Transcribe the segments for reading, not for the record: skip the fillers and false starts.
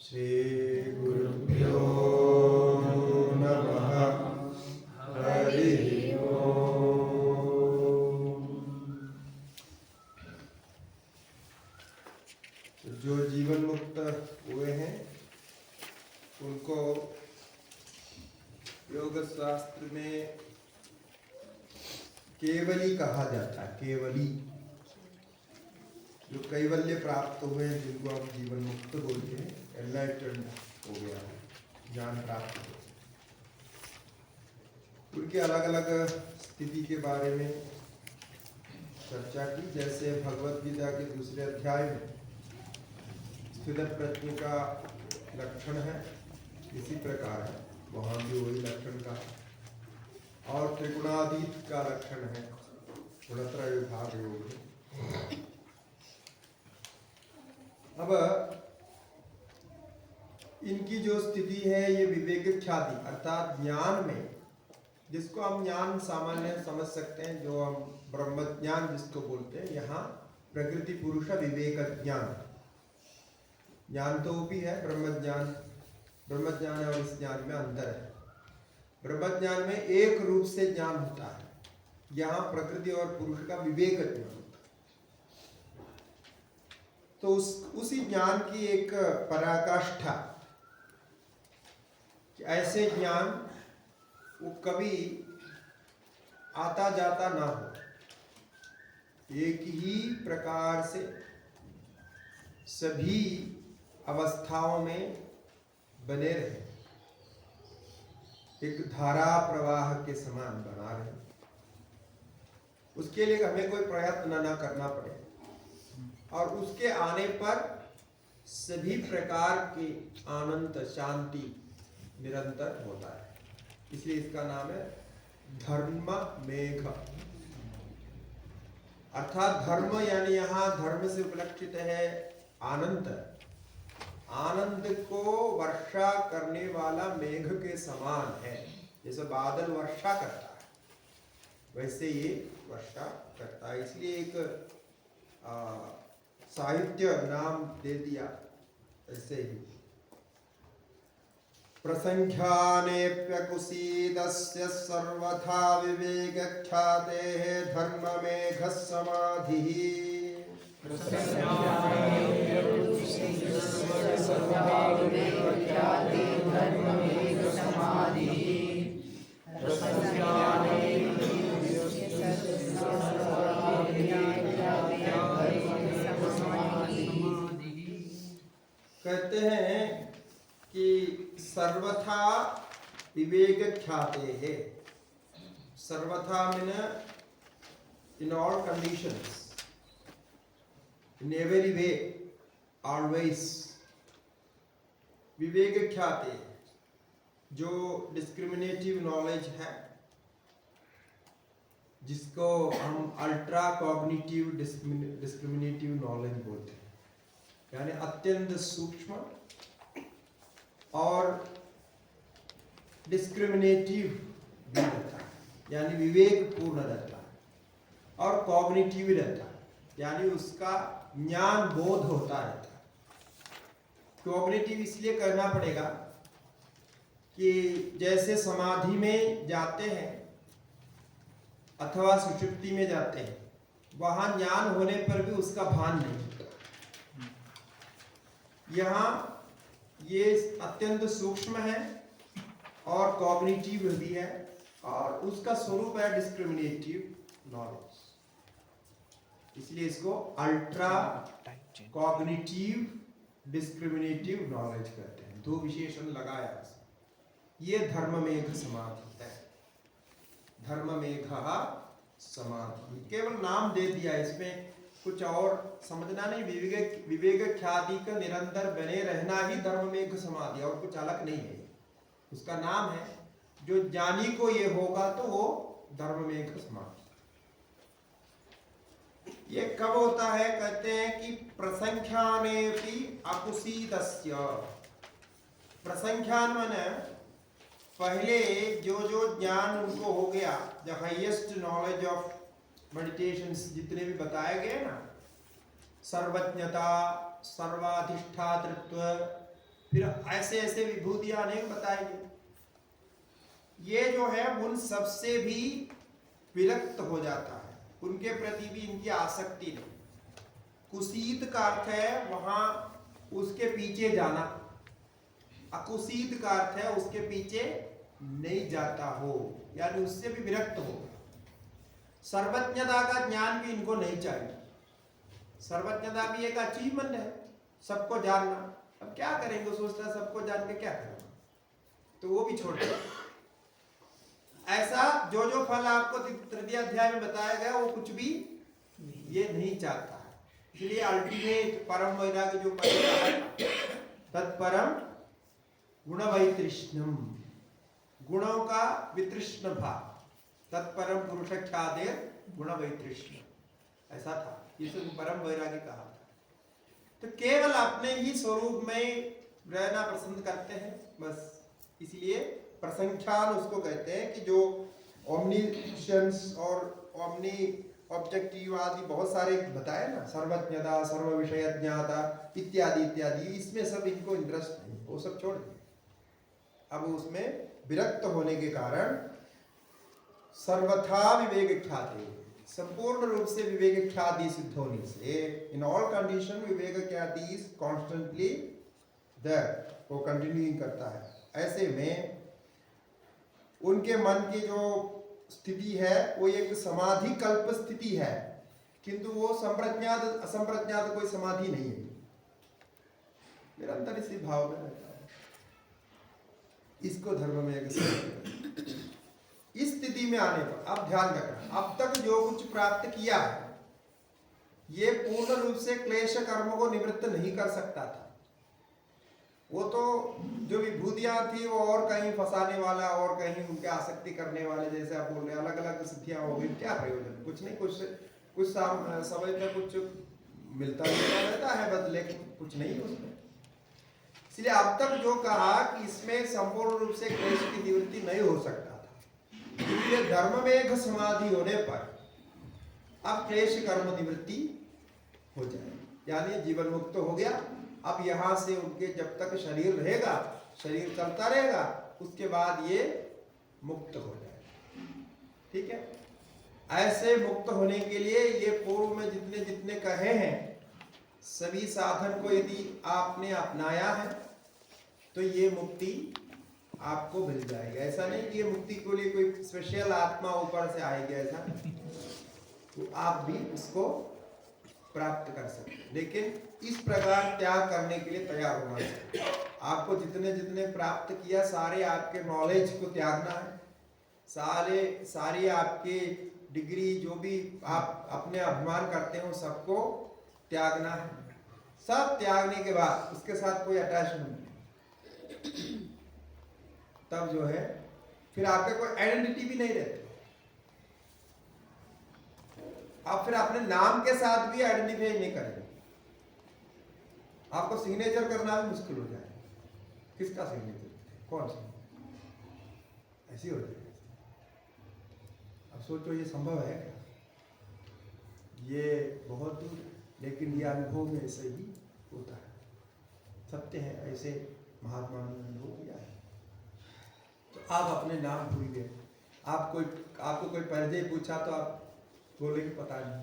श्री गुरुभ्यो नमः। हरि ओम। जो जीवन मुक्त हुए हैं उनको योग शास्त्र में केवली कहा जाता है। केवली, जो कैवल्य प्राप्त हुए हैं, जिनको हम जीवन मुक्त बोलते हैं, एनलाइटन्ड हो गया, ज्ञान प्राप्त हो, उनके अलग अलग स्थिति के बारे में चर्चा की। जैसे भगवत गीता के दूसरे अध्याय में स्थित प्रज्ञ का लक्षण है, इसी प्रकार है वहाँ भी वही लक्षण का, और त्रिगुणातीत का लक्षण है, गुणत्रय विभाग योग है। अब इनकी जो स्थिति है, ये विवेक ख्याति अर्थात ज्ञान में, जिसको हम ज्ञान सामान्य समझ सकते हैं, जो हम ब्रह्म ज्ञान जिसको बोलते हैं, यहाँ प्रकृति पुरुष विवेक ज्ञान, ज्ञान तो वो भी है ब्रह्म ज्ञान। ब्रह्म ज्ञान और इस ज्ञान में अंतर है। ब्रह्म ज्ञान में एक रूप से ज्ञान होता है, यहाँ प्रकृति और पुरुष का विवेक ज्ञान। तो उसी ज्ञान की एक पराकाष्ठा, कि ऐसे ज्ञान वो कभी आता जाता ना हो, एक ही प्रकार से सभी अवस्थाओं में बने रहे, एक धारा प्रवाह के समान बना रहे। उसके लिए हमें कोई प्रयत्न ना करना पड़े, और उसके आने पर सभी प्रकार की आनंद शांति निरंतर होता है। इसलिए इसका नाम है धर्म मेघ। अर्थात धर्म यानी यहाँ धर्म से उपलक्षित है आनंद। आनंद को वर्षा करने वाला मेघ के समान है। जैसे बादल वर्षा करता है, वैसे ये वर्षा करता है। इसलिए एक साहित्य नाम दे दिया ऐसे ही। प्रसंख्यानेप्यकुसीदस्य सर्वथा विवेकख्यातेः धर्ममेघः समाधिः। कहते हैं कि सर्वथा विवेक ख्याते है। सर्वथा mean in all conditions, in every way, always. विवेक ख्याते, जो डिस्क्रिमिनेटिव नॉलेज है, जिसको हम अल्ट्रा कॉग्निटिव डिस्क्रिमिनेटिव नॉलेज बोलते हैं, यानी अत्यंत सूक्ष्म और डिस्क्रिमिनेटिव भी रहता है, यानी विवेक पूर्ण रहता है, और कॉग्निटिव रहता है, यानी उसका ज्ञान बोध होता रहता है। कॉग्निटिव इसलिए कहना पड़ेगा कि जैसे समाधि में जाते हैं अथवा सुषुप्ति में जाते हैं, वहां ज्ञान होने पर भी उसका भान नहीं होता। यहाँ ये अत्यंत सूक्ष्म है और कॉग्निटिव भी है, और उसका स्वरूप है डिस्क्रिमिनेटिव नॉलेज। इसलिए इसको अल्ट्रा कॉग्निटिव डिस्क्रिमिनेटिव नॉलेज कहते हैं। दो विशेषण लगाया। ये धर्ममेघ समाधि है। धर्ममेघ समाधि केवल नाम दे दिया, इसमें कुछ और समझना नहीं। विवेक ख्याति का निरंतर बने रहना ही धर्ममेघ समाधि, और कुछ अलग नहीं है। उसका नाम है, जो ज्ञानी को ये होगा तो वो धर्ममेघ समाधि। ये कब होता है? कहते हैं कि प्रसंख्यानेपि अकुसीदस्य। प्रसंख्यान माने पहले जो ज्ञान उनको हो गया, the highest knowledge of meditations जितने भी बताए गए ना, सर्वज्ञता, सर्वाधिष्ठातृत्व, फिर ऐसे ऐसे विभूतियां अनेक बताएंगे। ये जो है उन सबसे भी विरक्त हो जाता है, उनके प्रति भी इनकी आसक्ति नहीं। कुसीत का अर्थ है वहां उसके पीछे जाना, अकुसीत का अर्थ है उसके पीछे नहीं जाता हो, यानी उससे भी विरक्त हो। सर्वज्ञता का ज्ञान भी इनको नहीं चाहिए। सर्वज्ञता भी एक अचीवमेंट है, सबको जानना। अब क्या करेंगे, सोचता है सबको जान के क्या करेंगे, तो वो भी छोड़ दो। ऐसा जो जो फल आपको तृतीय अध्याय में बताया गया वो कुछ भी ये नहीं चाहता है। इसलिए अल्टीमेट परम वैराग्य जो तत्परम गुण वैतृष्णम, गुणों का वितृष्ण भाव, तत्परम पुरुष ख्यादे गुण वैतृष्ण, ऐसा था। इसे परम वैराग्य कहा था। तो केवल अपने ही स्वरूप में रहना पसंद करते हैं बस। इसलिए प्रसंख्यान उसको कहते हैं कि जो ओमनीशंस और ओमनी ऑब्जेक्टिव आदि बहुत सारे बताए ना, सर्वज्ञता, सर्व विषय ज्ञाता इत्यादि इत्यादि, इसमें सब इनको इंटरेस्ट नहीं, वो सब छोड़ दिए। अब उसमें विरक्त होने के कारण सर्वथा विवेक ख्याति, संपूर्ण रूप से विवेक ख्याति सिद्ध होने से, इन ऑल कंडीशन विवेक ख्याति इज कॉन्स्टेंटली देयर, वो कंटिन्यूइंग करता है। ऐसे में उनके मन की जो स्थिति है वो एक समाधि कल्प स्थिति है, किंतु वो संप्रज्ञात असंप्रज्ञात कोई समाधि नहीं है, निरंतर इसी भाव में रहता है। इसको धर्म में एक इस स्थिति में आने पर अब ध्यान रखना, अब तक जो कुछ प्राप्त किया है ये पूर्ण रूप से क्लेश कर्म को निवृत्त नहीं कर सकता था। वो तो जो विभूतियां थी वो और कहीं फंसाने वाला, और कहीं उनके आसक्ति करने वाले, जैसे आप बोल रहे अलग अलग सिद्धियां हो गई, क्या प्रयोजन, कुछ नहीं। कुछ समय में कुछ मिलता रहता है बस, लेकिन कुछ नहीं उसमें। इसलिए अब तक जो कहा कि इसमें संपूर्ण रूप से क्लेश की निवृत्ति नहीं हो सकता था, इसलिए धर्म में समाधि होने पर अब क्लेश कर्म निवृत्ति हो जाए, यानी जीवन मुक्त हो गया। अब यहां से उनके जब तक शरीर रहेगा, शरीर चलता रहेगा, उसके बाद ये मुक्त हो जाएगा। ठीक है, ऐसे मुक्त होने के लिए ये पूर्व में जितने जितने कहे हैं सभी साधन को यदि आपने अपनाया है तो ये मुक्ति आपको मिल जाएगी। ऐसा नहीं कि ये मुक्ति के लिए कोई स्पेशल आत्मा ऊपर से आएगी, ऐसा नहीं, तो आप भी उसको प्राप्त कर सकते हैं। लेकिन इस प्रकार त्याग करने के लिए तैयार होना चाहिए। आपको जितने जितने प्राप्त किया सारे आपके नॉलेज को त्यागना है, सारी आपके डिग्री जो भी आप अपने अभिमान करते हो सबको त्यागना है। सब त्यागने के बाद उसके साथ कोई अटैचमेंट नहीं, तब जो है फिर आपके कोई आइडेंटिटी भी नहीं रहती। आप फिर अपने नाम के साथ भी आइडेंटिफाई नहीं करेंगे, आपको सिग्नेचर करना भी मुश्किल हो जाएगा। किसका सिग्नेचर, कौन सा, ऐसी हो जाएगी। अब सोचो ये संभव है क्या? ये बहुत दूर, लेकिन ये अनुभव में ऐसे ही होता है, सत्य है। ऐसे महात्मा ने अनुभव किया है। तो आप अपने नाम भूल गए, आपको कोई परिचय पूछा तो आप बोले कि पता नहीं,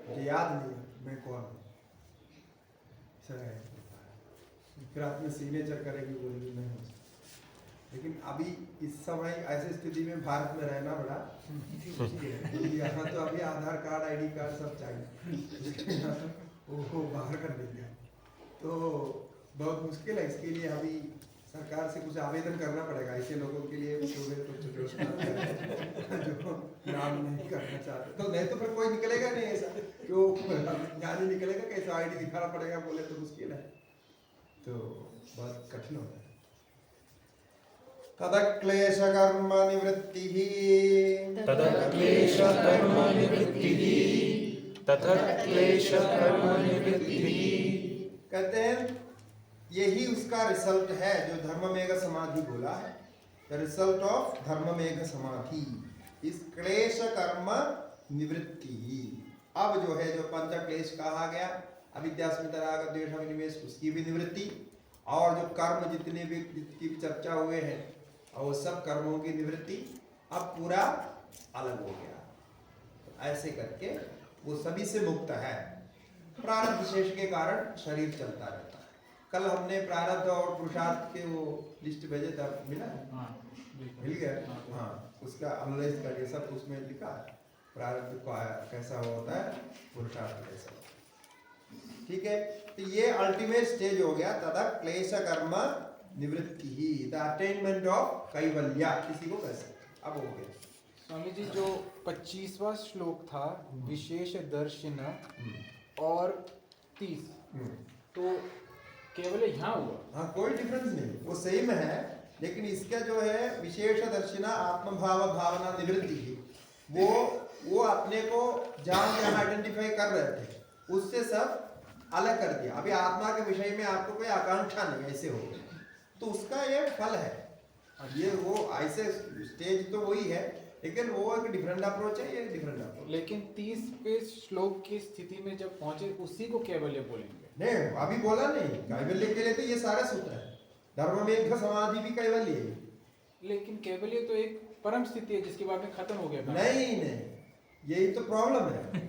मुझे याद नहीं मैं कौन हूँ, फिर आपने सिग्नेचर करेंगे, बोलेंगे मैं हूँ। लेकिन अभी इस समय ऐसी स्थिति में भारत में रहना बड़ा यहाँ तो अभी आधार कार्ड, आईडी कार्ड सब चाहिए, वो बाहर कर देंगे, तो बहुत मुश्किल है। इसके लिए अभी सरकार से कुछ आवेदन करना पड़ेगा ऐसे लोगों के लिए जो नाम नहीं करना चाहते, तो नहीं तो फिर कोई निकलेगा नहीं ऐसा, जो ज्ञानी निकलेगा कैसा आईडी दिखाना पड़ेगा, बोले तो मुश्किल है, तो बहुत कठिन होता है। तदक्लेश कर्म निवृत्ति, कहते हैं यही उसका रिजल्ट है जो धर्ममेघ समाधि बोला है, द रिजल्ट ऑफ धर्ममेघ समाधि इस क्लेश कर्म निवृत्ति। अब जो है जो पंच क्लेश कहा गया अविद्यास्मिता राग द्वेष अभिनिवेश उसकी भी निवृत्ति, और जो कर्म जितने भी जितकी भी चर्चा हुए हैं और सब कर्मों की निवृत्ति, अब पूरा अलग हो गया। तो ऐसे करके वो सभी से मुक्त है। प्रारब्ध शेष के कारण शरीर चलता रहता है। कल हमने प्रारब्ध और पुरुषार्थ के वो लिस्ट भेजे था, मिला? मिल गया? हाँ, उसका एनालाइज करके सब उसमें लिखा है, प्रारब्ध को कैसा होता है, पुरुषार्थ कैसा होता है। ठीक है, तो ये अल्टीमेट स्टेज हो गया। तदा क्लेश कर्म निवृत्ति ही, द अटेनमेंट ऑफ कैवल्य, किसी को कह सकते। अब हो गया स्वामी जी, जो 25वां श्लोक था विशेष दर्शन और 30, तो केवल यहाँ हुआ? हाँ, कोई डिफरेंस नहीं, वो सेम है, लेकिन इसका जो है विशेष दर्शिना आत्मभाव भावना निवृत्ति, वो अपने को जहाँ आइडेंटिफाई कर रहे थे उससे सब अलग कर दिया। अभी आत्मा के विषय में आपको कोई आकांक्षा नहीं, ऐसे हो गया, तो उसका ये फल है। ये वो ऐसे स्टेज तो वही है, लेकिन वो एक डिफरेंट अप्रोच है, ये डिफरेंट अप्रोच। लेकिन 30वें श्लोक की स्थिति में जब पहुंचे उसी को कैवल्य बोलेंगे? नहीं, अभी बोला नहीं, कैवल्य के लिए तो ये सारे सूत्र है। धर्म में समाधि भी कैवल्य है, लेकिन कैवल्य तो एक परम स्थिति है जिसके बाद में खत्म हो गया था। नहीं, यही तो प्रॉब्लम है।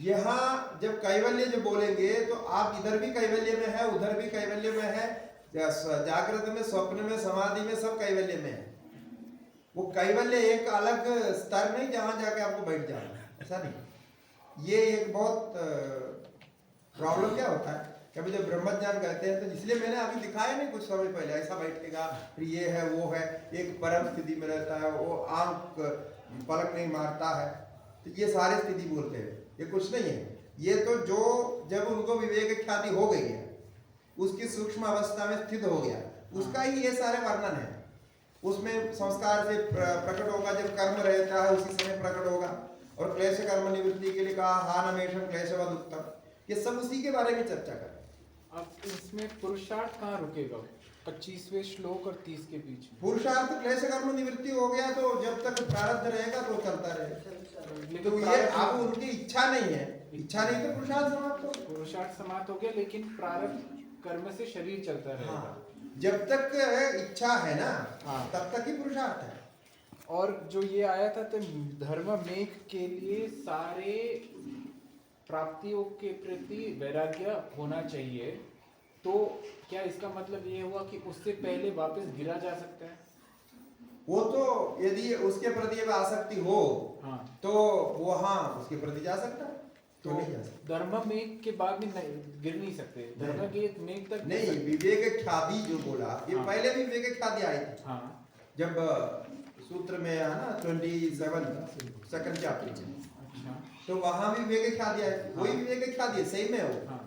यहाँ जब कैवल्य जो बोलेंगे तो आप इधर भी कैवल्य में है, उधर भी कैवल्य में है, जागृत में, स्वप्न में, समाधि में, सब कैवल्य में है। वो कैवल्य एक अलग स्तर नहीं जहां जाके आपको बैठ जाना है, ऐसा नहीं। ये एक बहुत प्रॉब्लम क्या होता है, कभी जब ब्रह्मज्ञान कहते हैं तो इसलिए मैंने अभी दिखाया नहीं कुछ समय पहले, ऐसा बैठेगा फिर ये है वो है, एक परम स्थिति में रहता है, वो आंख पलक नहीं मारता है, तो ये सारी स्थिति बोलते हैं। ये कुछ नहीं है, ये तो जो जब उनको विवेक ख्याति हो गई है, उसकी सूक्ष्म अवस्था में स्थित हो गया, उसका ही ये सारे वर्णन है। उसमें संस्कार से प्रकट होगा, जब कर्म रहता है उसी समय प्रकट होगा। और क्लेश कर्म निवृत्ति के लिए कहा हानमेशम क्लेशवद उत्तम, ये सब उसी के बारे में चर्चा कर। अब इसमें पुरुषार्थ कहाँ रुकेगा 25वें श्लोक और 30 के बीच? पुरुषार्थ क्लेश कर्म निवृत्ति हो गया तो जब तक प्रारब्ध रहेगा तो चलता रहेगा। तो ये अब उनकी इच्छा नहीं है, इच्छा नहीं तो पुरुषार्थ समाप्त हो, पुरुषार्थ समाप्त हो गया, लेकिन प्रारब्ध कर्म से शरीर चलता रहेगा। हाँ, जब तक इच्छा है ना, हाँ, तब तक ही पुरुषार्थ है। और जो ये आया था तो धर्म मेघ के लिए सारे प्राप्तियों के प्रति वैराग्य होना चाहिए, तो क्या इसका मतलब ये हुआ कि उससे पहले वापस गिरा जा सकता है? वो तो यदि उसके प्रति आसक्ति हो, हाँ, तो वो हाँ उसके प्रति जा सकता है, तो नहीं जा सकता। धर्म मेघ के बाद में गिर नहीं सकते, धर्म के मेघ तक नहीं। विवेक ख्याति जो बोला, ये हाँ, पहले भी विवेक ख्याति आई थी। हाँ, जब सूत्र में है ना 27 सेकंड चैप्टर, अच्छा, तो वहां भी विवेक ख्याति आई थी। वही विवेक ख्याति सही में हो, हाँ,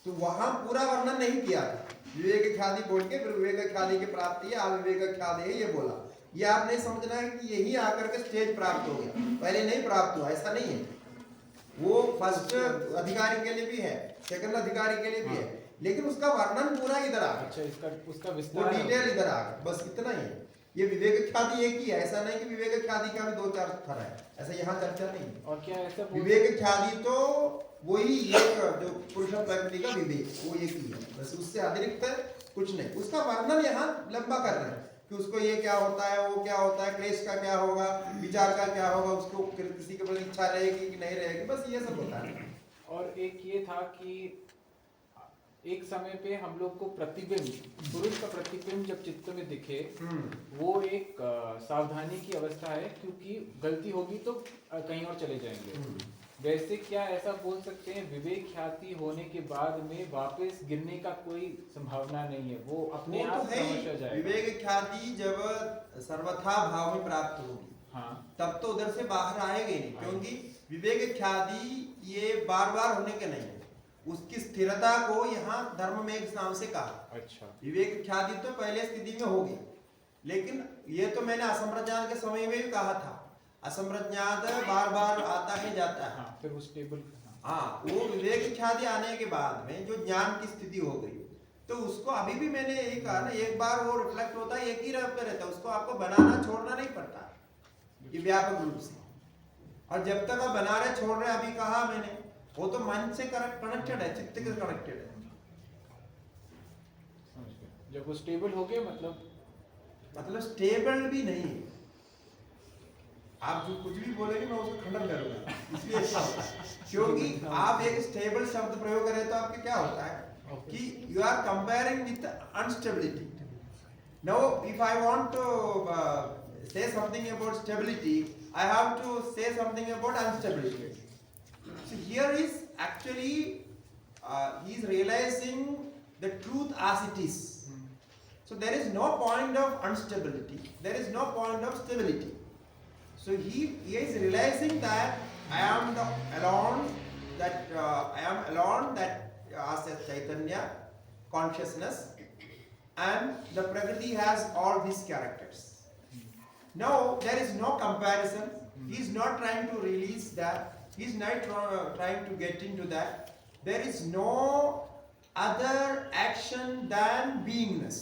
तो वहां पूरा वर्णन नहीं किया था। विवेक ख्याति बोल के फिर विवेक ख्याति की प्राप्ति है, अविवेक ख्याति है, ये बोला। ये आप नहीं समझना है कि यही आकर के स्टेज प्राप्त हो गया, पहले नहीं प्राप्त हुआ, ऐसा नहीं है। वो फर्स्ट अधिकारी के लिए भी है, सेकंड अधिकारी के लिए भी है, लेकिन उसका वर्णन पूरा इधर आ गया। अच्छा, उसका विस्तार, वो डिटेल इधर आ गया, बस इतना ही है। ये विवेक ख्याति एक ही है, ऐसा नहीं कि विवेक ख्याति का भी 2-4 स्तर है, ऐसा यहाँ चर्चा नहीं है। और क्या ऐसा विवेक ख्याति तो वही एक जो पुरुष प्रकृति का विवेक, वो एक ही है, बस उससे अतिरिक्त कुछ नहीं। उसका वर्णन यहाँ लंबा कर रहे हैं कि उसको ये क्या होता है, वो क्या होता है, क्लेश का क्या होगा, विचार का क्या होगा, उसको किसी के प्रति इच्छा रहेगी कि नहीं रहेगी, बस ये सब होता है। और एक ये था कि एक समय पे हम लोग को प्रतिबिंब, पुरुष का प्रतिबिंब जब चित्त में दिखे, वो एक सावधानी की अवस्था है, क्योंकि गलती होगी तो कहीं और चले जाएंगे। वैसे क्या ऐसा बोल सकते हैं विवेक ख्याति होने के बाद में वापस गिरने का कोई संभावना नहीं है, वो अपने आप समझ आ जाएगा? विवेक ख्याति जब सर्वथा भाव में प्राप्त होगी, हाँ, तब तो उधर से बाहर आएगी नहीं, क्योंकि विवेक ख्याति ये बार बार होने के नहीं है, उसकी स्थिरता को यहाँ धर्म में एक नाम से कहा। अच्छा, विवेक ख्याति तो पहले स्थिति में होगी, लेकिन ये तो मैंने असंप्रज्ञात के समय में भी कहा था, असंप्रज्ञात बार बार आता है जाता है। हाँ, फिर उस टेबल, हाँ, वो विवेक ख्याति आने के बाद में जो ज्ञान की स्थिति हो गई, तो उसको अभी भी मैंने यही कहा ना, एक बार वो रिफ्लेक्ट होता है, एक ही रहता है, उसको आपको बनाना छोड़ना नहीं पड़ता, ये व्यापक रूप से। और जब तक आप बना रहे छोड़ रहे, अभी कहा मैंने, वो तो मन से कनेक्टेड है, चित्त के कनेक्टेड है। समझ गए। जब वो स्टेबल हो गए मतलब स्टेबल भी नहीं है। आप जो कुछ भी बोलेंगे मैं उसको खंडन करूंगा, इसलिए ऐसा होता है। क्योंकि आप एक स्टेबल शब्द प्रयोग करें तो आपके क्या होता है कि you are comparing with unstability. Now if I want to say something about stability, I have to say something about instability. So here is actually he is realizing the truth as it is. So there is no point of instability, there is no point of stability. So he is realizing that I am the alone, that I am alone, that as a Chaitanya consciousness, and the Prakriti has all these characters. Now there is no comparison. He is not trying to release that. He is not trying to get into that. There is no other action than beingness.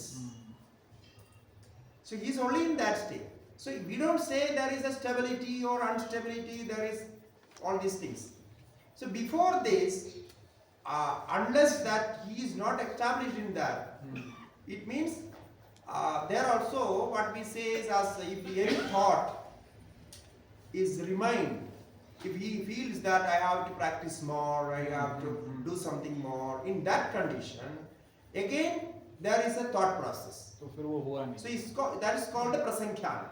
So he is only in that state. So we don't say there is a stability or instability. There is all these things. So before this, unless that he is not established in that, it means there also what we say is, as if any thought is remained, if he feels that I have to practice more, I have to do something more, in that condition, again there is a thought process. तो फिर वो हुआ नहीं। So that is called a prasankhyan.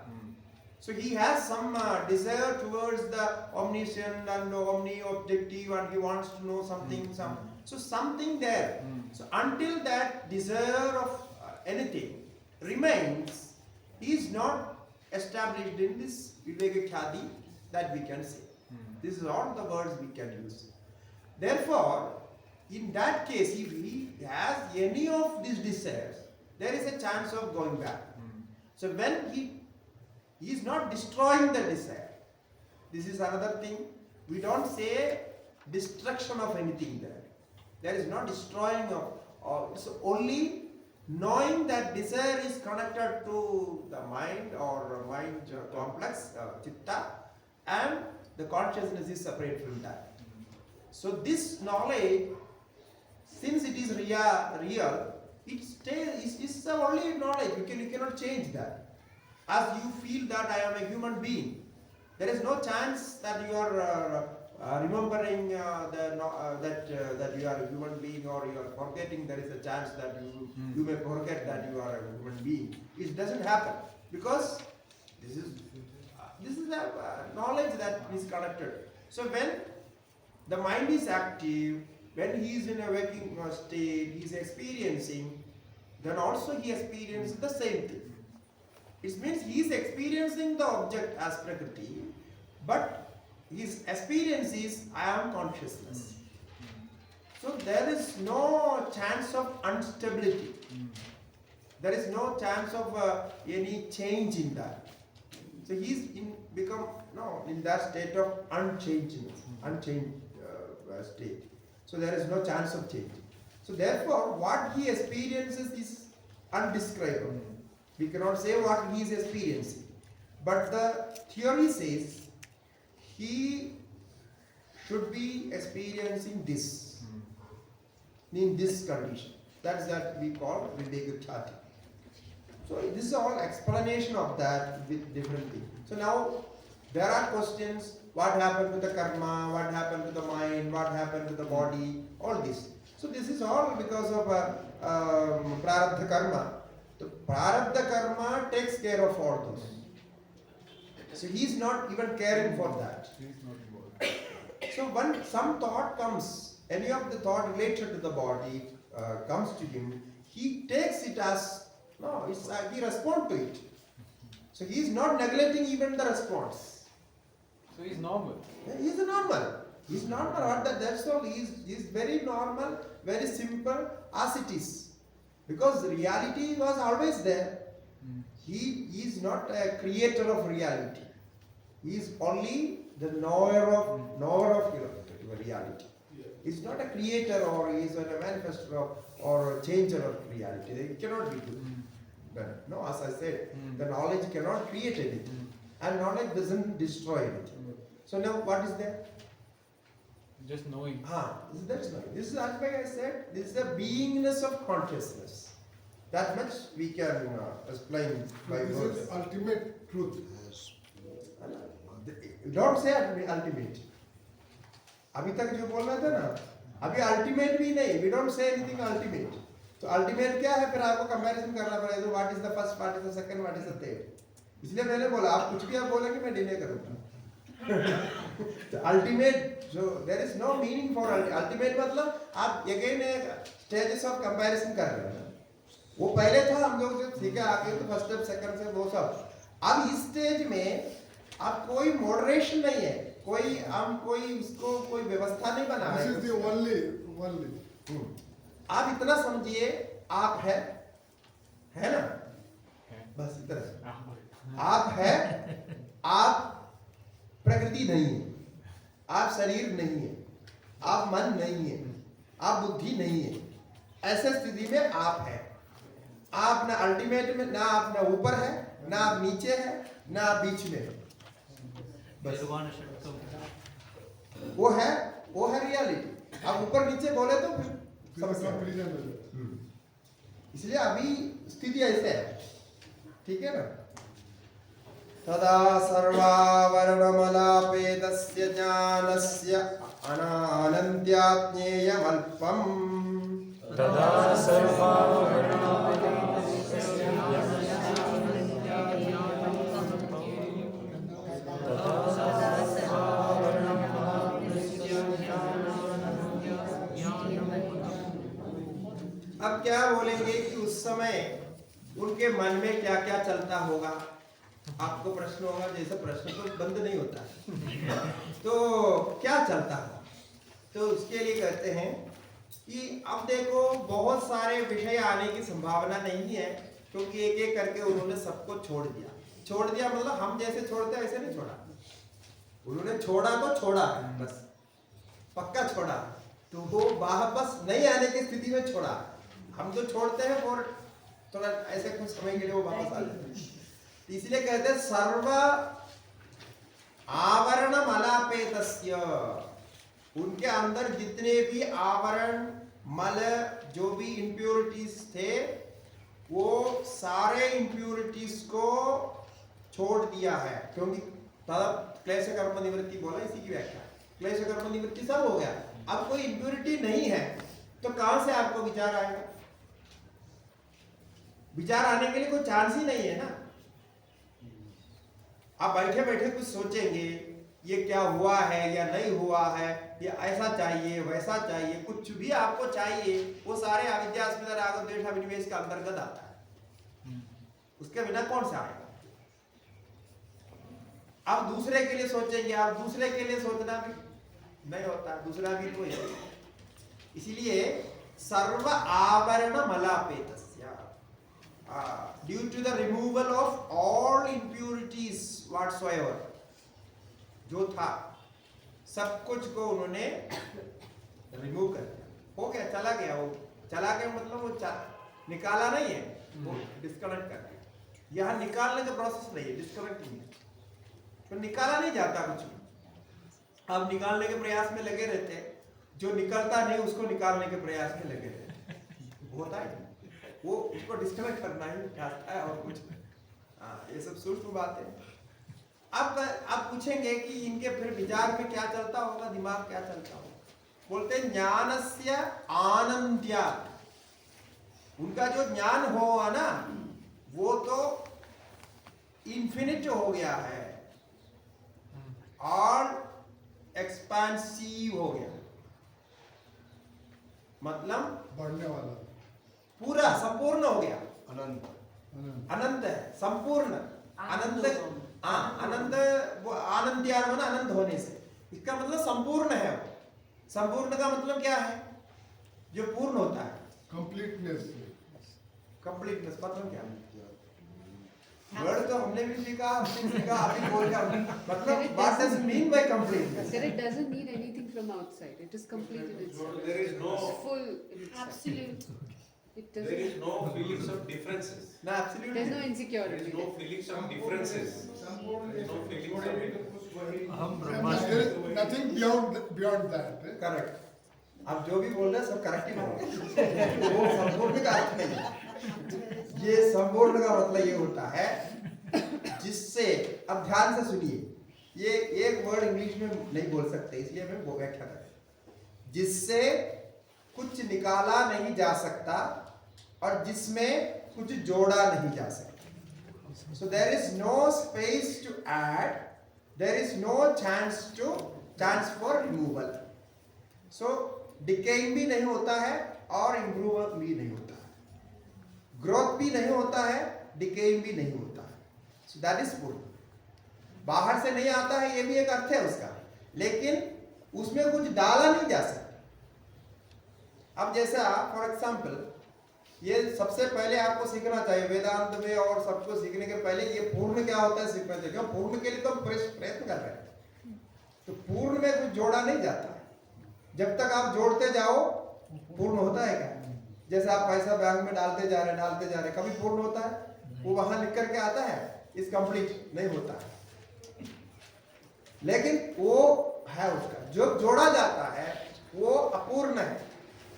So he has some desire towards the omniscient and omni-objective, and he wants to know something, so something there. So until that desire of anything remains, he is not established in this Viveka Khyadi that we can say. This is all the words we can use. Therefore, in that case, if he has any of these desires, there is a chance of going back. So when he is not destroying the desire, this is another thing. We don't say destruction of anything there. There is no destroying of, it's only knowing that desire is connected to the mind or mind complex, chitta, and the consciousness is separate from that. So this knowledge, since it is real, it stays, it's the only knowledge. You cannot change that. As you feel that I am a human being, there is no chance that you are remembering that you are a human being, or you are forgetting. There is a chance that you may forget that you are a human being. It doesn't happen, because this is the knowledge that is connected. So when the mind is active, when he is in a waking state, he is experiencing, then also he experiences the same thing. It means he is experiencing the object as Prakriti, but his experience is I am consciousness. So there is no chance of instability. There is no chance of any change in that. So he is in that state of unchanged state. So there is no chance of change. So therefore, what he experiences is undescribable. We cannot say what he is experiencing. But the theory says he should be experiencing this in this condition. That we call Viveka Khyati. So this is all explanation of that with different things. So now there are questions: what happened to the karma, what happened to the mind, what happened to the body, all this. So this is all because of prarabdha karma. So prarabdha karma takes care of all those. So he is not even caring for that. So when some thought comes, any of the thought related to the body comes to him, he takes it as he responds to it. So he is not neglecting even the response. So he is normal. He is normal. He is normal. That's all. He is very normal, very simple as it is. Because reality was always there. He is not a creator of reality. He is only the knower of reality. He is not a creator, or he is a manifestor or a changer of reality. They cannot be two. No, as I said, the knowledge cannot create anything, and knowledge doesn't destroy anything. So now what is there? just knowing. That's right. This is, as I said, this is the beingness of consciousness. That much we can explain by This words. is ultimate truth. Don't say ultimate. अभी तक जो बोल रहे थे ना, अभी ultimate भी नहीं. We don't say anything ultimate. तो ultimate क्या है? फिर आपको comparison करना पड़ेगा. तो what is the first, what is the second, what is the third? इसलिए मैंने बोला आप कुछ भी आप बोलेंगे मैं डिले करूँगा. तो ultimate, so there is no meaning for ultimate. मतलब आप again stages of comparison कर रहे हैं. वो पहले था हम लोग जो सीखे आगे तो फर्स्ट स्टेप सेकंड स्टेप वो सब. अब इस स्टेज में अब कोई मॉडरेशन नहीं है, कोई उसको कोई व्यवस्था नहीं बना This है. is the only. आप इतना समझिए आप है ना, बस इतना. आप है, आप प्रकृति नहीं है, आप शरीर नहीं है, आप मन नहीं है, आप बुद्धि नहीं है. ऐसे स्थिति में आप है. आप ना अल्टीमेट में, ना आप ना ऊपर है, ना आप नीचे है, ना आप बीच में है. बस वो है रियलिटी. आप ऊपर नीचे बोले तो फिर समस्या. इसलिए अभी स्थिति ऐसे है. ठीक है ना. तदा सर्वावरणमलापेतस्य ज्ञानस्य अनानन्द्याज्ञेयमल्पम्. तदा अब क्या बोलेंगे कि उस समय उनके मन में क्या क्या चलता होगा. आपको प्रश्न होगा, जैसे प्रश्न तो बंद नहीं होता तो क्या चलता होगा. तो उसके लिए कहते हैं कि अब देखो बहुत सारे विषय आने की संभावना नहीं है, क्योंकि एक एक करके उन्होंने सबको छोड़ दिया. मतलब हम जैसे छोड़ते हैं ऐसे नहीं छोड़ा. उन्होंने छोड़ा तो छोड़ा है, बस पक्का छोड़ा. तो वो वापस नहीं आने की स्थिति में छोड़ा. हम जो छोड़ते हैं और थोड़ा ऐसे कुछ समय के लिए वो वापस आ जाते हैं. इसलिए कहते हैं सर्व आवरण मलापेतस्य. उनके अंदर जितने भी आवरण मल जो भी इम्प्योरिटीज थे वो सारे इम्प्योरिटीज को छोड़ दिया है. क्योंकि तब क्लेश कर्म निवृत्ति बोला, इसी की व्याख्या. क्लेश कर्म निवृत्ति सब हो गया. अब कोई इम्प्योरिटी नहीं है तो कहां से आपको विचार आएगा. विचार आने के लिए कोई चांस ही नहीं है ना. आप बैठे बैठे कुछ सोचेंगे ये क्या हुआ है या नहीं हुआ है, या ऐसा चाहिए वैसा चाहिए, कुछ भी आपको चाहिए वो सारे अविद्या अस्मिता राग द्वेष अभिनिवेश के अंतर्गत आता है. उसके बिना कौन सा आएगा. आप दूसरे के लिए सोचेंगे, आप दूसरे के लिए सोचना भी नहीं होता, दूसरा भी तो है. इसलिए सर्व आवरण मलापेतस्य, due to the removal of all impurities whatsoever, जो था सब कुछ को उन्होंने रिमूव कर दिया. हो गया, चला गया. वो चला गया मतलब वो निकाला नहीं है, वो डिस्कनेक्ट कर दिया. यहाँ निकालने का प्रोसेस नहीं है, डिस्कनेक्ट नहीं है. तो निकाला नहीं जाता कुछ भी. आप निकालने के प्रयास में लगे रहते हैं, जो निकलता नहीं उसको निकालने के प्रयास में लगे रहते हैं. होता है वो, उसको डिस्कनेक्ट करना ही चाहता है और कुछ. ये सब सूक्ष्म बातें हैं. अब आप पूछेंगे कि इनके फिर विचार में क्या चलता होगा, दिमाग क्या चलता होगा. बोलते हैं ज्ञानस्य आनंद्यात्. उनका जो ज्ञान हुआ ना वो तो इन्फिनिट हो गया है और एक्सपेंसिव हो गया. मतलब बढ़ने वाला, पूरा संपूर्ण हो गया. अनंत. अनंत है, संपूर्ण. अनंत, अनंत आनंद्यान माना अनंत होने से. इसका मतलब संपूर्ण है. संपूर्ण का मतलब क्या है, जो पूर्ण होता है. कंप्लीटनेस. कंप्लीटनेस मतलब क्या है. वर्ड तो हमने भी सीखा अभी बोल रहा हूं. मतलब what does mean by completeness. That it doesn't need anything from outside. It is complete in itself. There is no It's full in itself. absolute. It There doesn't, is no feelings of differences. ना there's absolutely no There is insecurity. no feelings of differences. There is no feelings of differences. हम And ब्रह्मास्मि there is nothing beyond that. Correct. आप जो भी बोल रहे हैं सब करेक्ट ही बोल रहे हैं। वो संपूर्ण का अर्थ नहीं है। ये संपूर्ण का मतलब ये होता है जिससे, अब ध्यान से सुनिए, ये एक वर्ड इंग्लिश में नहीं बोल सकते इसलिए मैं वो व्याख्या करें। जिससे कुछ निकाला नहीं जा सकता और जिसमें कुछ जोड़ा नहीं जा सकता। So there is no space to add, there is no chance for removal. So decaying भी नहीं होता है और इम्प्रूव भी नहीं होता है, ग्रोथ भी नहीं होता है, डिकेइंग भी नहीं होता है। सो दैट इज पूर्ण। बाहर से नहीं आता है ये भी एक अर्थ है उसका, लेकिन उसमें कुछ डाला नहीं जा सकता। अब जैसा फॉर एग्जाम्पल, ये सबसे पहले आपको सीखना चाहिए वेदांत में, और सबको सीखने के पहले ये पूर्ण क्या होता है सीखना चाहिए। पूर्ण के लिए तो हम प्रयत्न कर रहे हैं, तो पूर्ण में कुछ जोड़ा नहीं जाता है। जब तक आप जोड़ते जाओ पूर्ण होता है क्या? जैसे आप पैसा बैंक में डालते जा रहे, कभी पूर्ण होता है? वो वहां लिख करके आता है इस कंप्लीट नहीं होता है, लेकिन वो है उसका जो जोड़ा जाता है वो अपूर्ण है,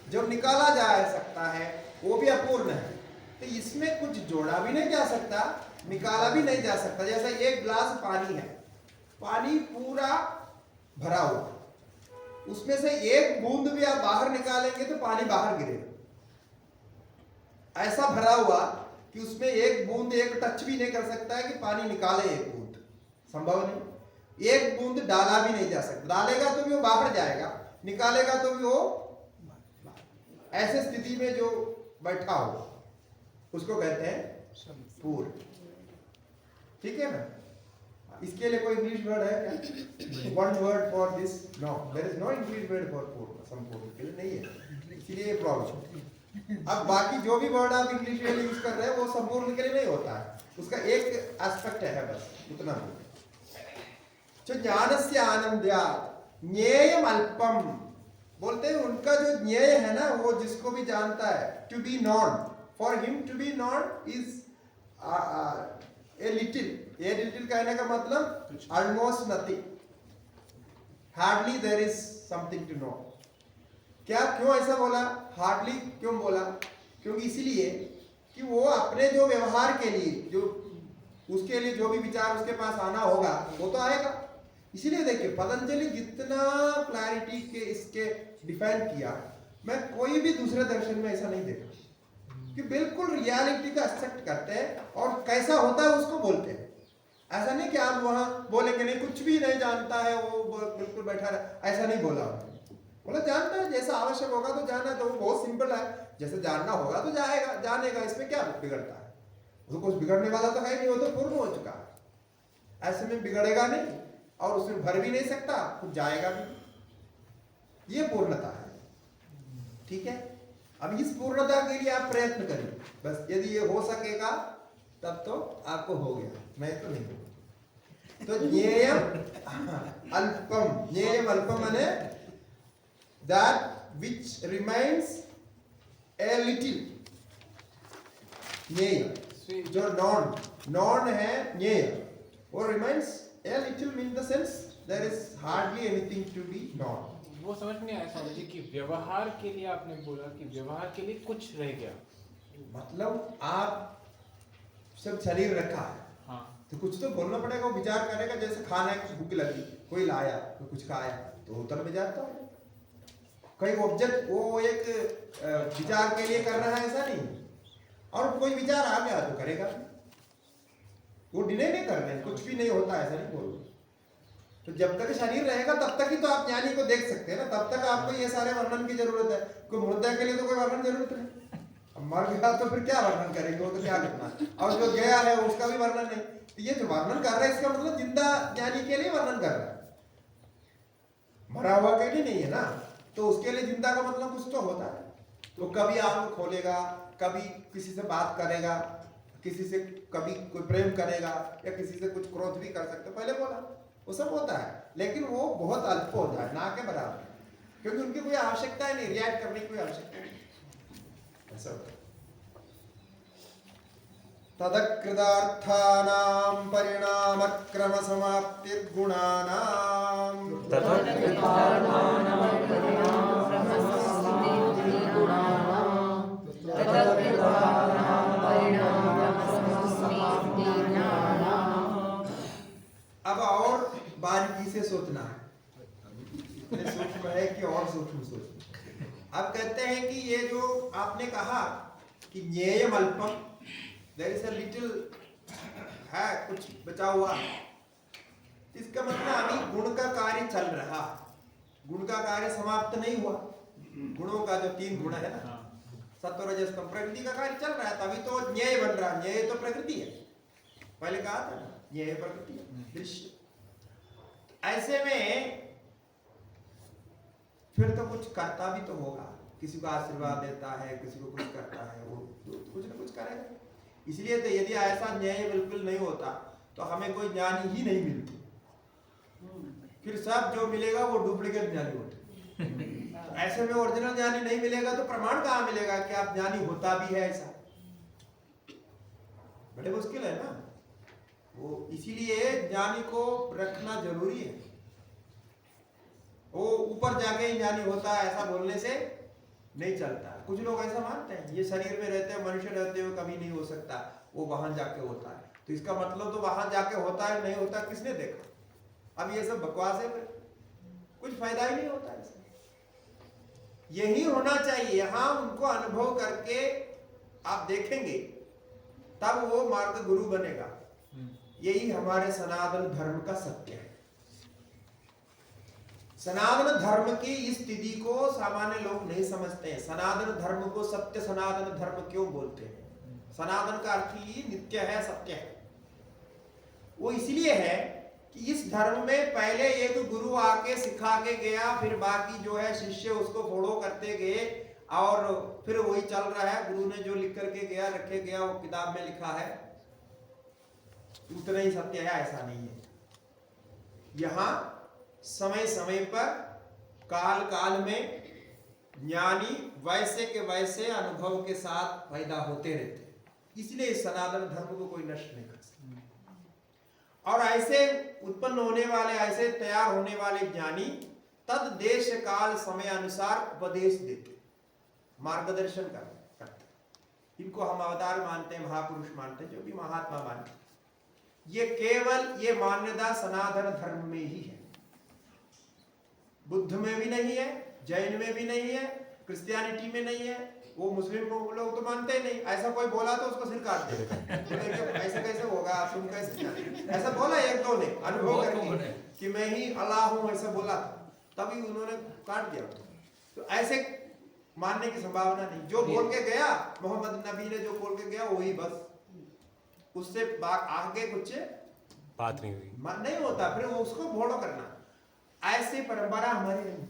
जब निकाला जा सकता है वो भी अपूर्ण है। तो इसमें कुछ जोड़ा भी नहीं जा सकता, निकाला भी नहीं जा सकता। जैसा एक गिलास पानी है, पानी पूरा भरा हुआ, उसमें से एक बूंद भी आप बाहर निकालेंगे तो पानी बाहर गिरेगा। ऐसा भरा हुआ कि उसमें एक बूंद एक टच भी नहीं कर सकता है कि पानी निकाले, एक बूंद संभव नहीं। एक बूंद डाला भी नहीं जा सकता, डालेगा तो भी वो बाहर जाएगा, निकालेगा तो भी वो ऐसे स्थिति में जो बैठा हो उसको कहते हैं पूर्ण। ठीक है ना? इसके लिए कोई इंग्लिश वर्ड है क्या? One word for this? No, there is no English word for पूर्ण, संपूर्ण के लिए नहीं है, इसलिए ये प्रॉब्लम। अब बाकी जो भी वर्ड आप इंग्लिश में यूज कर रहे हैं वो संपूर्ण के लिए नहीं होता है, उसका एक एस्पेक्ट है, बस उतना ही। जो ज्ञानस्य आनंद्यात् ज्ञेयम् अल्पम बोलते हैं, उनका जो ज्ञेय है ना, वो जिसको भी जानता है, to be known, for him to be known is a little. ये लिटिल कहने का मतलब almost nothing, hardly there is something to know. क्या, क्यों ऐसा बोला? हार्डली क्यों बोला? क्योंकि इसीलिए कि वो अपने जो व्यवहार के लिए, जो उसके लिए जो भी विचार उसके पास आना होगा वो तो आएगा। इसीलिए देखिए पतंजलि जितना क्लैरिटी के इसके डिफाइन किया, मैं कोई भी दूसरे दर्शन में ऐसा नहीं देखा कि बिल्कुल रियलिटी का एक्सेप्ट करते हैं और कैसा होता है उसको बोलते हैं। ऐसा नहीं कि आप वहां बोलेंगे नहीं कुछ भी नहीं जानता है वो बिल्कुल बैठा रहा, ऐसा नहीं बोला। बोला जानता है, जैसा आवश्यक होगा तो जाना, तो वो बहुत सिंपल है, जैसे जानना होगा तो जाएगा, जानेगा, इसमें क्या बिगड़ता है? उसको कुछ बिगड़ने वाला तो है नहीं, वो तो पूर्ण हो चुका है। ऐसे में बिगड़ेगा नहीं और उसमें भर भी नहीं सकता, कुछ जाएगा भी। ये पूर्णता है। ठीक है, अब इस पूर्णता के लिए आप प्रयत्न करिए, बस यदि ये हो सकेगा तब तो आपको हो गया, नहीं तो नहीं होगा। तो ज्ञेयम अल्पम, ज्ञेयम अल्पम माने that which remains a little, ज्ञेय जो नॉन है ज्ञेय, वो remains a little mean the sense there is hardly anything to be known। वो समझ में नहीं आया स्वामी जी कि व्यवहार के लिए आपने बोला कि व्यवहार के लिए कुछ रह गया, मतलब आप सब शरीर रखा है, हाँ, तो कुछ तो बोलना पड़ेगा, वो विचार करेगा। जैसे खाना है, कुछ भूख लगी, कोई लाया, कोई कुछ खाया, तो उतर में जाता है। कोई ऑब्जेक्ट वो एक विचार के लिए कर रहा है, ऐसा नहीं। और कोई विचार आ गया तो करेगा, वो डिले नहीं कर रहे, कुछ भी नहीं होता, ऐसा नहीं बोल। तो जब तक शरीर रहेगा तब तक ही तो आप ज्ञानी को देख सकते हैं ना, तब तक आपको ये सारे वर्णन की जरूरत है। कोई मुद्दा के लिए तो कोई वर्णन जरूरत नहीं, अब मर गया तो फिर क्या वर्णन करेंगे, वो तो क्या करना। और जो गया है उसका भी वर्णन नहीं, तो ये जो वर्णन कर रहा है इसका मतलब जिंदा ज्ञानी के लिए वर्णन कर रहा है, मरा हुआ के लिए नहीं है ना। तो उसके लिए जिंदा का मतलब कुछ तो होता है। तो कभी आंख खोलेगा, कभी किसी से बात करेगा, किसी से कभी कोई प्रेम करेगा, या किसी से कुछ क्रोध भी कर सकते, पहले बोला वो सब होता है, लेकिन वो बहुत अल्प होता है, ना के बराबर, क्योंकि उनकी कोई आवश्यकता ही नहीं, रिएक्ट करने की कोई आवश्यकता नहीं, ऐसा होता है। तदकृतार्थानां परिणामक्रमसमाप्तिर्गुणानां अब और बारीकी से सोचना है, इतने सूक्ष्म है कि और सूक्ष्म सोचना। अब कहते हैं कि ये जो आपने कहा कि ज्ञेयम अल्पम, देयर इज अ लिटिल है, कुछ बचा हुआ, इसका मतलब अभी गुण का कार्य चल रहा, गुण का कार्य समाप्त नहीं हुआ। गुणों का जो 3 गुण है ना, सत्व रजस तम, प्रकृति का कार्य चल रहा है, तभी तो ज्ञेय बन रहा। ज्ञेय तो प्रकृति है, पहले कहा था ना, ज्ञेय प्रकृति है, दृश्य। ऐसे में फिर तो कुछ करता भी तो होगा, किसी को आशीर्वाद देता है, किसी को कुछ करता है, वो कुछ ना कुछ करेगा। इसलिए तो यदि ऐसा न्याय बिल्कुल नहीं होता तो हमें कोई ज्ञानी ही नहीं मिलती, फिर सब जो मिलेगा वो डुप्लीकेट ज्ञानी होते। तो ऐसे में ओरिजिनल ज्ञानी नहीं मिलेगा तो प्रमाण कहाँ मिलेगा कि आप ज्ञानी होता भी है? ऐसा बड़े मुश्किल है ना वो। इसीलिए ज्ञानी को रखना जरूरी है। वो ऊपर जाके ही ज्ञानी होता है ऐसा बोलने से नहीं चलता। कुछ लोग ऐसा मानते हैं ये शरीर में रहते हैं, मनुष्य रहते हुए कभी नहीं हो सकता, वो वहां जाके होता है। तो इसका मतलब तो वहां जाके होता है नहीं होता किसने देखा? अब ये सब बकवास है, कुछ फायदा ही नहीं होता इससे। यही होना चाहिए, यहाँ उनको अनुभव करके आप देखेंगे तब वो मार्ग गुरु बनेगा। यही हमारे सनातन धर्म का सत्य है। सनातन धर्म की इस स्थिति को सामान्य लोग नहीं समझते हैं। सनातन धर्म को सत्य सनातन धर्म क्यों बोलते हैं? सनातन का अर्थ ही नित्य है, सत्य है। वो इसलिए है कि इस धर्म में पहले एक गुरु आके सिखा के गया, फिर बाकी जो है शिष्य उसको फॉलो करते गए, और फिर वही चल रहा है। गुरु ने जो लिख करके गया, रखे गया, वो किताब में लिखा है, उतना ही सत्य है ऐसा नहीं है। यहां समय समय पर काल काल में ज्ञानी वैसे के वैसे अनुभव के साथ पैदा होते रहते हैं। इसलिए इस सनातन धर्म को कोई नष्ट नहीं कर सकता। और ऐसे उत्पन्न होने वाले, ऐसे तैयार होने वाले ज्ञानी तद देश काल समय अनुसार उपदेश देते, मार्गदर्शन करते। इनको हम अवतार मानते हैं, महापुरुष मानते हैं, जो भी महात्मा मानते हैं। ये केवल ये मान्यता सनातन धर्म में ही है, बुद्ध में भी नहीं है, जैन में भी नहीं है, क्रिश्चियनिटी में नहीं है। वो मुस्लिम लोग तो मानते ही नहीं। ऐसा कोई बोला तो उसको सिर काट दे। ऐसे कैसे होगा, तुम कैसे? ऐसा बोला एक दो ने अनुभव करके कि मैं ही अल्लाह हूं, ऐसा बोला था, तभी उन्होंने काट दिया। तो ऐसे मानने की संभावना नहीं। जो बोल के गया, मोहम्मद नबी ने जो बोल के गया वही बस, उससे आगे कुछ बात नहीं हुई, नहीं होता। फिर वो उसको फॉलो करना, ऐसी परंपरा हमारी नहीं।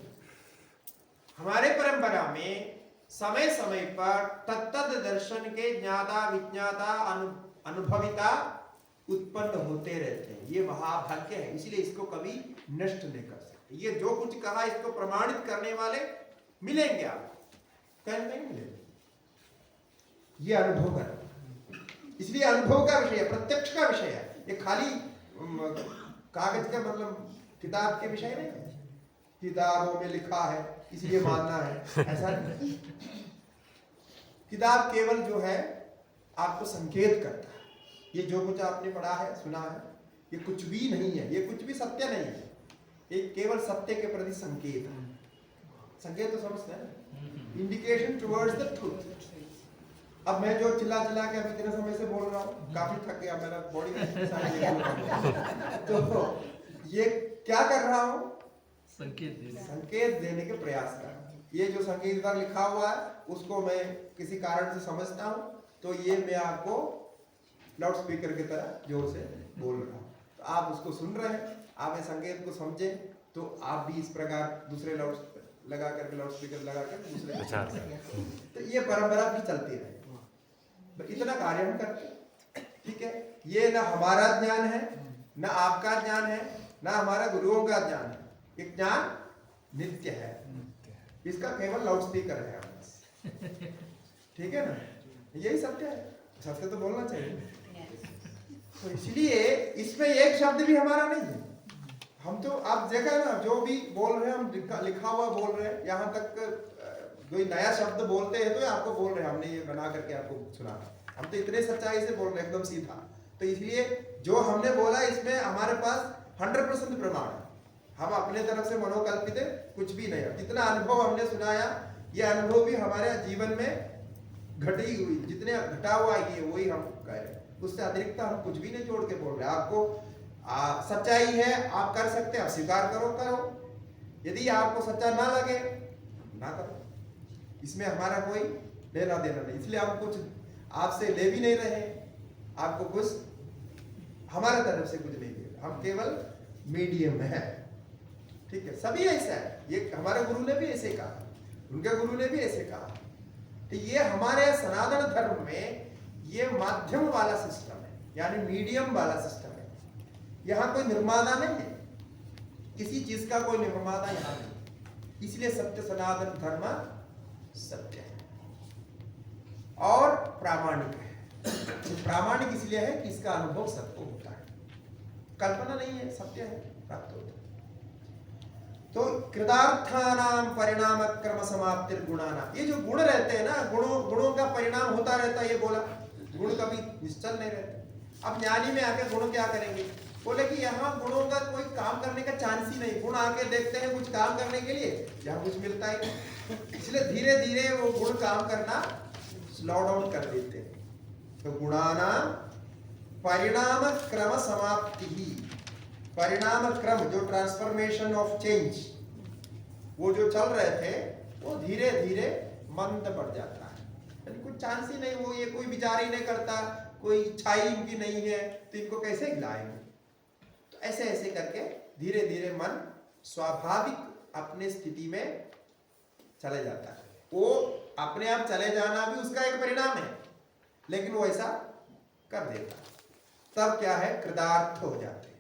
हमारे परंपरा में समय समय पर तत्त दर्शन के ज्ञाता विज्ञाता अनुभविता उत्पन्न होते रहते हैं। ये महाभाग्य है, इसलिए इसको कभी नष्ट नहीं कर सकते। ये जो कुछ कहा इसको प्रमाणित करने वाले मिलेंगे, आप कहीं नहीं मिलेंगे। ये अनुभव कर, इसलिए अनुभव का विषय, प्रत्यक्ष का विषय है। ये खाली कागज का मतलब किताब के विषय नहीं है। किताबों में लिखा है इसलिए मानना है, ऐसा नहीं। किताब केवल जो है आपको संकेत करता है। ये जो कुछ आपने पढ़ा है, सुना है, ये कुछ भी नहीं है, ये कुछ भी सत्य नहीं है। ये केवल सत्य के प्रति संकेत है। संकेत तो समझते हैं, इंडिकेशन टुवर्ड्स द ट्रूथ। अब मैं जो चिल्ला चिल्ला के अभी इतने समय से बोल रहा हूँ, काफी थक गया, मेरा बॉडी तो ये क्या कर रहा हूँ? संकेत देने के प्रयास कर रहा हूँ। ये जो संकेत पर लिखा हुआ है उसको मैं किसी कारण से समझता हूँ, तो ये मैं आपको लाउड स्पीकर की तरह जोर से बोल रहा हूँ। तो आप उसको सुन रहे हैं, आप इस संकेत को समझे तो आप भी इस प्रकार दूसरे लाउड लगा करके, लाउड स्पीकर लगा कर दूसरे, तो ये परंपरा भी चलती रहे। इतना कार्य हम करते, ठीक है। ये ना हमारा ज्ञान है, ना आपका ज्ञान है, ना हमारा गुरुओं का ज्ञान है। एक ज्ञान नित्य है, इसका केवल लाउड स्पीकर है, ठीक है ना। यही सत्य है, सत्य तो बोलना चाहिए। तो इसलिए इसमें एक शब्द भी हमारा नहीं है। हम तो आप देखा ना, जो भी बोल रहे हैं हम लिखा हुआ बोल रहे हैं। यहाँ तक कोई नया शब्द बोलते हैं तो आपको बोल रहे हैं, हमने ये बना करके आपको सुना। हम तो इतने सच्चाई से बोल रहे हैं, एकदम सीधा। तो इसलिए जो हमने बोला इसमें हमारे पास 100% प्रमाण है। हम अपने तरफ से मनोकल्पित कुछ भी नहीं है। जितना अनुभव हमने सुनाया, ये अनुभव भी हमारे जीवन में घटी हुई, जितने घटा हुआ है वही हम कह रहे हैं। उससे अतिरिक्त हम कुछ भी नहीं जोड़ के बोल रहे। आपको सच्चाई है, आप कर सकते हैं, आप स्वीकार करो। यदि आपको सच्चा ना लगे ना करो, इसमें हमारा कोई लेना देना नहीं। इसलिए हम कुछ आपसे ले भी नहीं रहे, आपको कुछ हमारे तरफ से कुछ नहीं दे, हम केवल मीडियम है। ठीक है, सभी ऐसा है। ये हमारे गुरु ने भी ऐसे कहा, उनके गुरु ने भी ऐसे कहा। तो ये हमारे सनातन धर्म में ये माध्यम वाला सिस्टम है, यानी मीडियम वाला सिस्टम है। यहाँ कोई निर्माता नहीं है, किसी चीज का कोई निर्माता यहाँ नहीं। इसलिए सत्य सनातन धर्म सत्य है और प्रामाणिक है। प्रामाणिक इसलिए है कि इसका अनुभव सबको होता है, कल्पना नहीं है, सत्य है, प्राप्त होता है। तो कृतार्थानाम परिणाम क्रम समाप्ति गुणाना, ये जो गुण रहते हैं ना, गुणों का परिणाम होता रहता है। ये बोला गुण कभी निश्चल नहीं रहते। अब ज्ञानी में आके गुण क्या करेंगे? बोले कि यहाँ गुणों का कोई काम करने का चांस ही नहीं। गुण आके देखते हैं कुछ काम करने के लिए, यहाँ कुछ मिलता ही नहीं। इसलिए धीरे धीरे वो गुण काम करना स्लो डाउन कर देते हैं। तो गुणाना परिणाम क्रम समाप्ति ही, परिणाम क्रम जो ट्रांसफॉर्मेशन ऑफ चेंज, वो जो चल रहे थे वो धीरे धीरे मंद पड़ जाता है। कुछ चांस ही नहीं, वो ये कोई विचार ही नहीं करता, कोई इच्छा ही इनकी नहीं है, तो इनको कैसे हिलाएंगे? तो ऐसे ऐसे करके धीरे धीरे मन स्वाभाविक अपने स्थिति में चले जाता है। वो अपने आप चले जाना भी उसका एक परिणाम है, लेकिन वो ऐसा कर देता है। तब क्या है? कृतार्थ हो जाते हैं।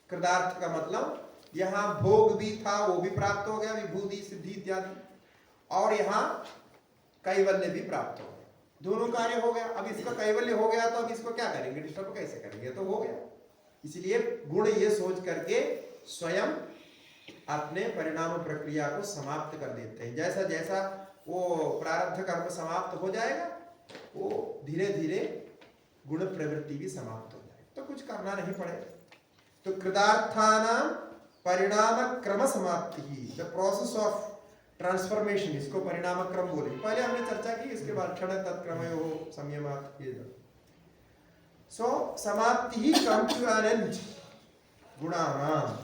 कृतार्थ का मतलब यहाँ भोग भी था, वो भी प्राप्त हो गया, विभूति सिद्धि इत्यादि, और यहाँ कैवल्य भी प्राप्त हो गया, दोनों कार्य हो गया। अब इसका कैवल्य हो गया तो अब इसको क्या करेंगे? डिस्टर्ब कैसे करेंगे? तो हो गया। इसलिए गुण ये सोच करके स्वयं अपने परिणाम प्रक्रिया को समाप्त कर देते हैं। जैसा जैसा वो प्रारब्ध कर्म समाप्त हो जाएगा, वो धीरे धीरे गुण प्रवृत्ति भी समाप्त हो जाएगी, तो कुछ करना नहीं पड़ेगा। तो कृतार्थानाम परिणाम क्रम समाप्ति ही, द प्रोसेस ऑफ ट्रांसफॉर्मेशन, इसको परिणाम क्रम बोले। पहले हमने चर्चा की, इसके बाद क्षण तत्क्रमयो संयमात्, सो समाप्ति ही कम टू एन एंड गुणानाम,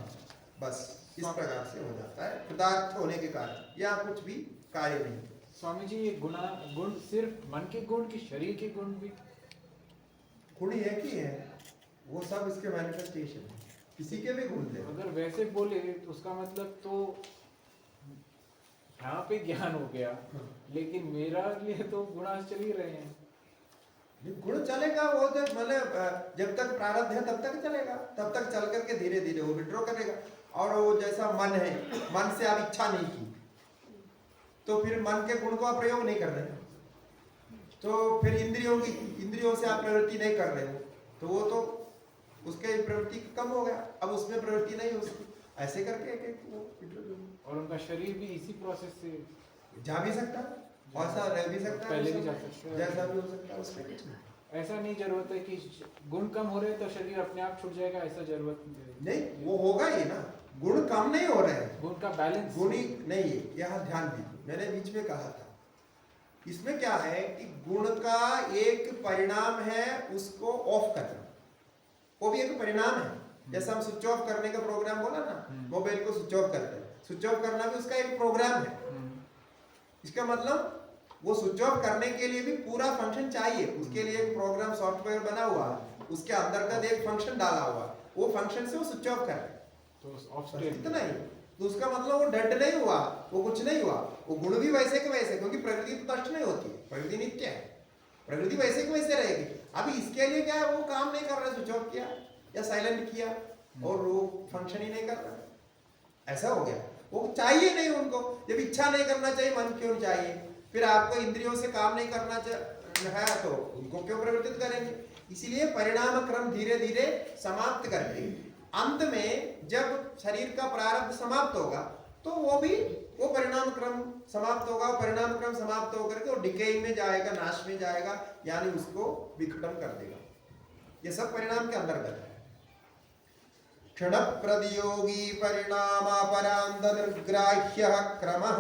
बस इस प्रकार से हो जाता है कृतार्थ होने के कारण। या कुछ भी कार्य नहीं। स्वामी जी, ये गुण सिर्फ मन के गुण की, शरीर के गुण भी? गुण एक ही है, वो सब इसके मैनिफेस्टेशन है, किसी के भी गुण ले। अगर वैसे बोले तो उसका मतलब तो यहाँ पे ज्ञान हो गया, लेकिन मेरा लिए तो गुण चल ही रहे हैं। गुण चलेगा, वो तो मतलब जब तक प्रारब्ध है तब तक चलेगा, तब तक चल करके धीरे धीरे वो विड्रॉ करेगा। और वो जैसा मन है, मन से आप इच्छा नहीं की, तो फिर मन के गुण को आप प्रयोग नहीं कर रहे, तो फिर इंद्रियों से आप प्रवृत्ति नहीं कर रहे हो, तो वो तो उसके प्रवृत्ति कम हो गया, अब उसमें प्रवृत्ति नहीं हो सकती। ऐसे करके वो और उनका शरीर भी इसी प्रोसेस से जा भी सकता है, ऐसा रह भी सकता है, पहले भी जा सकता है, जैसा भी हो सकता है, उसमें कुछ नहीं। ऐसा नहीं जरूरत है कि गुण कम हो रहे तो शरीर अपने आप छूट जाएगा, ऐसा जरूरत नहीं। वो होगा ही ना, गुण कम नहीं हो रहे हैं, गुण का बैलेंस गुणी नहीं है। यहाँ ध्यान दीजिए, मैंने बीच में कहा था, इसमें क्या है कि गुण का एक परिणाम है उसको ऑफ करना, वो भी एक परिणाम है। जैसा हम स्विच ऑफ करने का प्रोग्राम बोला ना, मोबाइल को स्विच ऑफ करते हैं, स्विच ऑफ करना भी उसका एक प्रोग्राम है। इसका मतलब वो स्विच ऑफ करने के लिए भी पूरा फंक्शन चाहिए, उसके लिए एक प्रोग्राम सॉफ्टवेयर बना हुआ, उसके अंतर्गत एक फंक्शन डाला हुआ, वो फंक्शन से वो स्विच ऑफ कर, तो ऑफ स्टेट इतना ही। तो उसका मतलब वो डेड नहीं हुआ, वो कुछ नहीं हुआ। वो गुण भी वैसे के वैसे, क्योंकि प्रकृति तो नष्ट नहीं होती, प्रकृति नित्य है, प्रकृति वैसे के वैसे रहेगी। अभी इसके लिए क्या है, वो काम नहीं कर रहा, स्विच ऑफ किया या साइलेंट किया और वो फंक्शन ही नहीं कर रहा, ऐसा हो गया। वो चाहिए नहीं उनको, जब इच्छा नहीं करना चाहिए, मन क्यों चाहिए? फिर आपको इंद्रियों से काम नहीं करना है तो उनको क्यों प्रवर्तित करेंगे? इसलिए परिणाम क्रम धीरे धीरे समाप्त करके अंत में जब शरीर का प्रारब्ध समाप्त होगा तो वो परिणाम क्रम समाप्त होगा। परिणाम क्रम समाप्त होकर के वो डिकेइंग में जाएगा, नाश में जाएगा, यानी उसको विघटन कर देगा। ये सब परिणाम के अंतर्गत है। क्षण प्रतियोगी परिणामापरांत निर्ग्राह्य क्रमः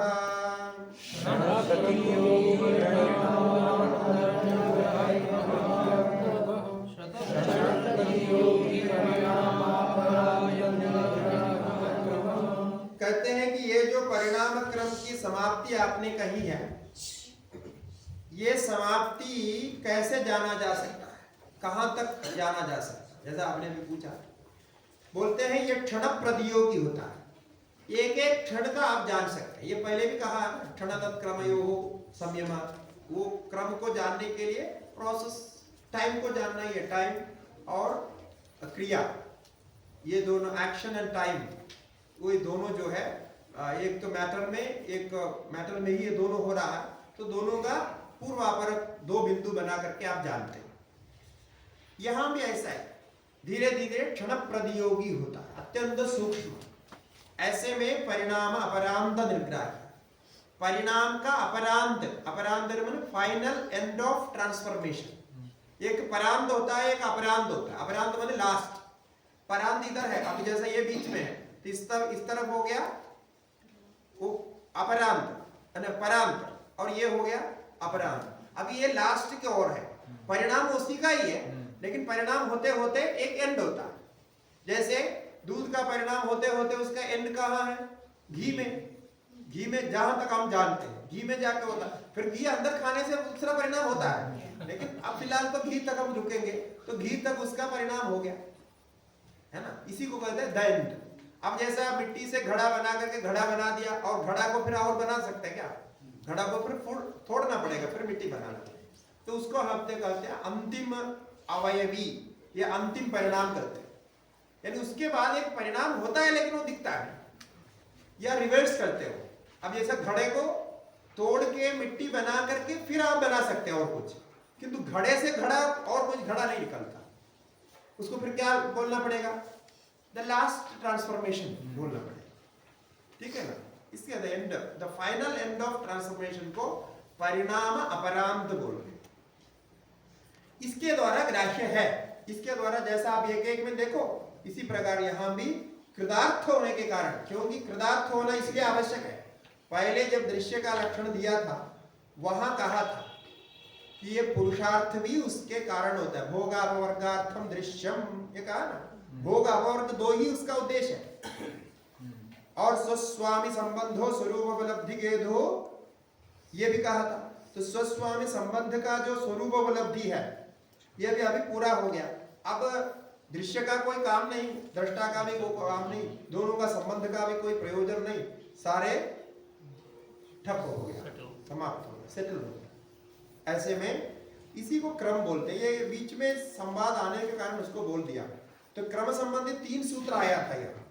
कहते हैं कि ये जो परिणाम क्रम की समाप्ति आपने कही है, ये समाप्ति कैसे जाना जा सकता है, कहां तक जाना जा सकता है? जैसा आपने भी पूछा, बोलते हैं ये क्षण प्रतियोगी होता है। एक एक क्षण का आप जान सकते हैं। ये पहले भी कहा, क्षण तत्क्रमयोः संयमात्, वो क्रम को जानने के लिए प्रोसेस, टाइम को जानना ही है। टाइम और क्रिया, ये दोनों, एक्शन एंड टाइम, वो दोनों जो है, एक तो मैटर में, एक मैटर में ही ये दोनों हो रहा है, तो दोनों का पूर्वापरक दो बिंदु बना करके आप जानते हैं। यहां भी ऐसा है, धीरे धीरे क्षण प्रतियोगी होता है, अत्यंत सूक्ष्म। ऐसे में परिणाम अपरांत निर्ग्राह्य, परिणाम का अपरांत, अपरांत माने फाइनल एंड ऑफ ट्रांसफॉर्मेशन। एक परांत होता है, एक अपरांत होता है। अपरांत माने लास्ट, परांत इधर है, अभी जैसा ये बीच में है, तो इस तरफ हो गया वो अपरांत, परांत, और ये हो गया अपरांत। अभी ये लास्ट की ओर है। परिणाम उसी का ही है, लेकिन परिणाम होते होते एक एंड होता है। जैसे दूध का परिणाम होते होते उसका एंड कहाँ है? घी में। घी में जहां तक हम जानते हैं, घी में जाके होता है। फिर घी अंदर खाने से दूसरा परिणाम होता है, लेकिन अब फिलहाल तो घी तक हम रुकेंगे, तो घी तक उसका परिणाम हो गया, है ना। इसी को कहते हैं द एंड। अब जैसा मिट्टी से घड़ा बना करके घड़ा बना दिया, और घड़ा को फिर और बना सकते हैं क्या? घड़ा को फिर फोड़ना पड़ेगा, फिर मिट्टी बनाना, तो उसको हम कहते हैं अंतिम अवयवी, ये अंतिम परिणाम करते हैं। यानी उसके बाद एक परिणाम होता है, लेकिन वो दिखता है, या रिवर्स करते हो। अब जैसा घड़े को तोड़ के मिट्टी बना करके फिर आप बना सकते हैं और कुछ, किंतु घड़े से घड़ा और कुछ घड़ा नहीं निकलता। उसको फिर क्या बोलना पड़ेगा? द लास्ट ट्रांसफॉर्मेशन बोलना पड़ेगा, ठीक है ना। इसके and, the final end of transformation को परिणाम अपरांत बोलते हैं। इसके द्वारा ग्राह्य है। इसके द्वारा, जैसा आप एक एक में देखो, इसी प्रकार यहां भी कृतार्थ होने के कारण, क्योंकि कृतार्थ होना इसलिए आवश्यक है। पहले जब दृश्य का लक्षण दिया था, वहां कहा था कि ये पुरुषार्थ भी उसके कारण होता है। भोगापवर्गार्थम दृश्यम, ये कहा ना, भोग अपवर्ग दो ही उसका उद्देश्य है। और स्वस्वामी संबंधो स्वरूप उपलब्धि गेदो, ये भी कहा था। तो स्वस्वामी संबंध का जो स्वरूप उपलब्धि है, यह भी अभी पूरा हो गया। अब दृश्य का कोई काम नहीं, दृष्टा का भी कोई काम नहीं, दोनों का संबंध का भी कोई प्रयोजन नहीं, सारे ठप हो गया, समाप्त हो गया, सेटल हो गया। ऐसे में इसी को क्रम बोलते हैं। ये बीच में संवाद आने के कारण उसको बोल दिया। तो क्रम संबंधित 3 सूत्र आया था यहाँ।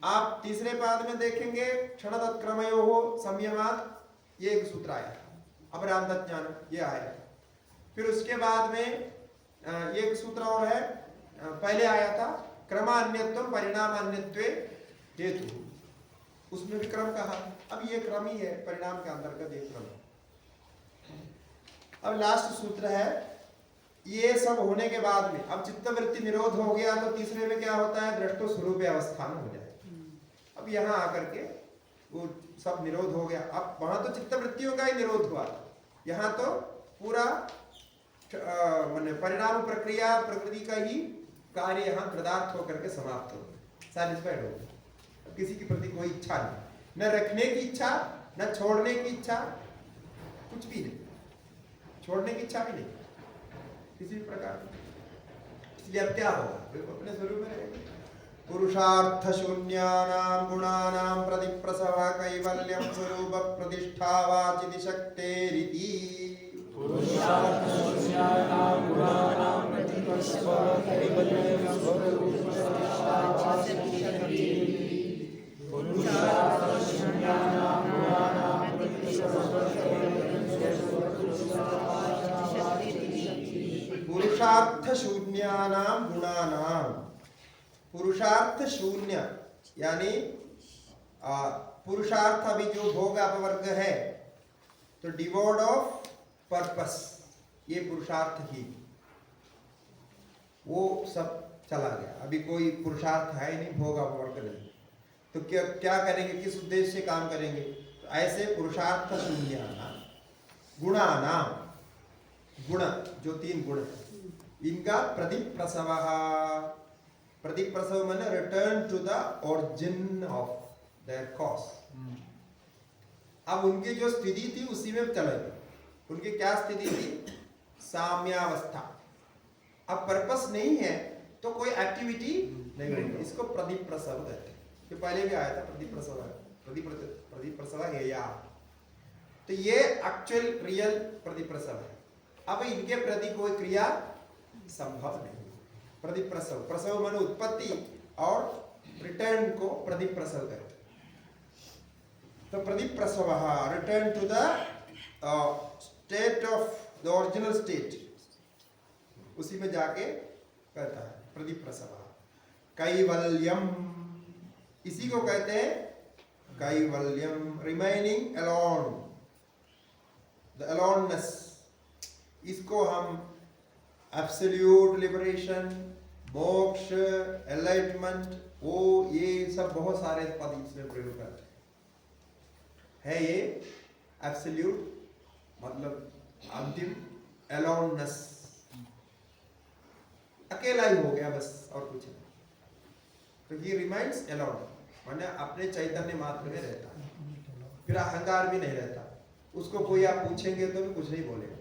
आप तीसरे पाद में देखेंगे, क्षण तत्क्रमयोः संयमात्, ये एक सूत्र आया था। अपरांत ज्ञान, ये आया। फिर उसके बाद में एक सूत्र और है, पहले आया था क्रमान्यत्वम परिणामान्यत्वे हेतु, उसमें भी क्रम कहा। अब ये क्रम ही है, परिणाम के अंतर्गत एक क्रम। अब लास्ट सूत्र है, ये सब होने के बाद में अब चित्तवृत्ति निरोध हो गया, तो तीसरे में क्या होता है? दृष्टो स्वरूप अवस्थान हो जाए। अब यहाँ आकर के वो सब निरोध हो गया। अब वहां तो चित्तवृत्तियों का ही निरोध हुआ था, यहाँ तो पूरा परिणाम प्रक्रिया प्रकृति का ही कार्य यहाँ कृतार्थ होकर के समाप्त हो गया, सैटिस्फाइड हो गया। किसी के प्रति कोई इच्छा नहीं, न रखने की इच्छा, न छोड़ने की इच्छा, कुछ भी नहीं, छोड़ने की इच्छा भी नहीं किसी भी प्रकार। इसलिए अब क्या होगा? बिल्कुल अपने स्वरूप में रहेंगे। पुरुषार्थ शून्यानां गुणानां प्रतिप्रसव कैवल्यं स्वरूप प्रतिष्ठा वाचिति शक्तेरिति। पुरुषार्थ शून्यानां गुणानां प्रतिप्रसव कैवल्यं स्वरूप प्रतिष्ठा वाचिति शक्तेरिति। पुरुषार्थ शून्यानां गुणानां प्रतिप्रसव कैवल्यं स्वरूप प्रतिष्ठा वाचिति शक्तेरिति। पुरुषार्थ शून्यानाम गुणानाम, पुरुषार्थ शून्य यानी पुरुषार्थ अभी जो भोग अपवर्ग है तो डिवोर्ड ऑफ पर्पस, ये पुरुषार्थ ही वो सब चला गया। अभी कोई पुरुषार्थ है नहीं, भोग अपवर्ग नहीं, तो क्या क्या करेंगे, किस उद्देश्य से काम करेंगे? तो ऐसे पुरुषार्थ शून्यानाम गुणानाम, गुण जो 3 गुण है इनका प्रतिप्रसव, प्रतिप्रसव माने return to the origin of their cause. अब उनकी जो स्थिति थी उसी में चलेगी। उनकी क्या स्थिति थी? साम्यावस्था। अब पर्पस नहीं है तो कोई एक्टिविटी नहीं होगी, इसको प्रतिप्रसव कहते हैं। ये पहले भी आया था, प्रतिप्रसव है, प्रतिप्रसव है या, तो ये एक्चुअल रियल प्रतिप्रसव है। अब इनके प्रति कोई क्रिया संभव नहीं। प्रतिप्रसव, प्रसव माने उत्पत्ति और रिटर्न को प्रतिप्रसव कहते हैं। तो प्रतिप्रसव return to the state of the original state, उसी में जाके कहता है प्रतिप्रसव। कैवल्यम, इसी को कहते हैं Kaivalyam, remaining alone, the aloneness. इसको हम एब्सोल्यूट लिबरेशन, मोक्ष, एनलाइटमेंट, वो ये सब बहुत सारे पद इसमें प्रयोग करते हैं। ये एब्सोल्यूट मतलब अंतिम, अलोननेस अकेला ही हो गया बस, और कुछ नहीं। तो ही रिमाइंड्स अलोन माने अपने चैतन्य मात्र में रहता है, फिर अहंकार भी नहीं रहता। उसको कोई आप पूछेंगे तो भी कुछ नहीं बोलेगा।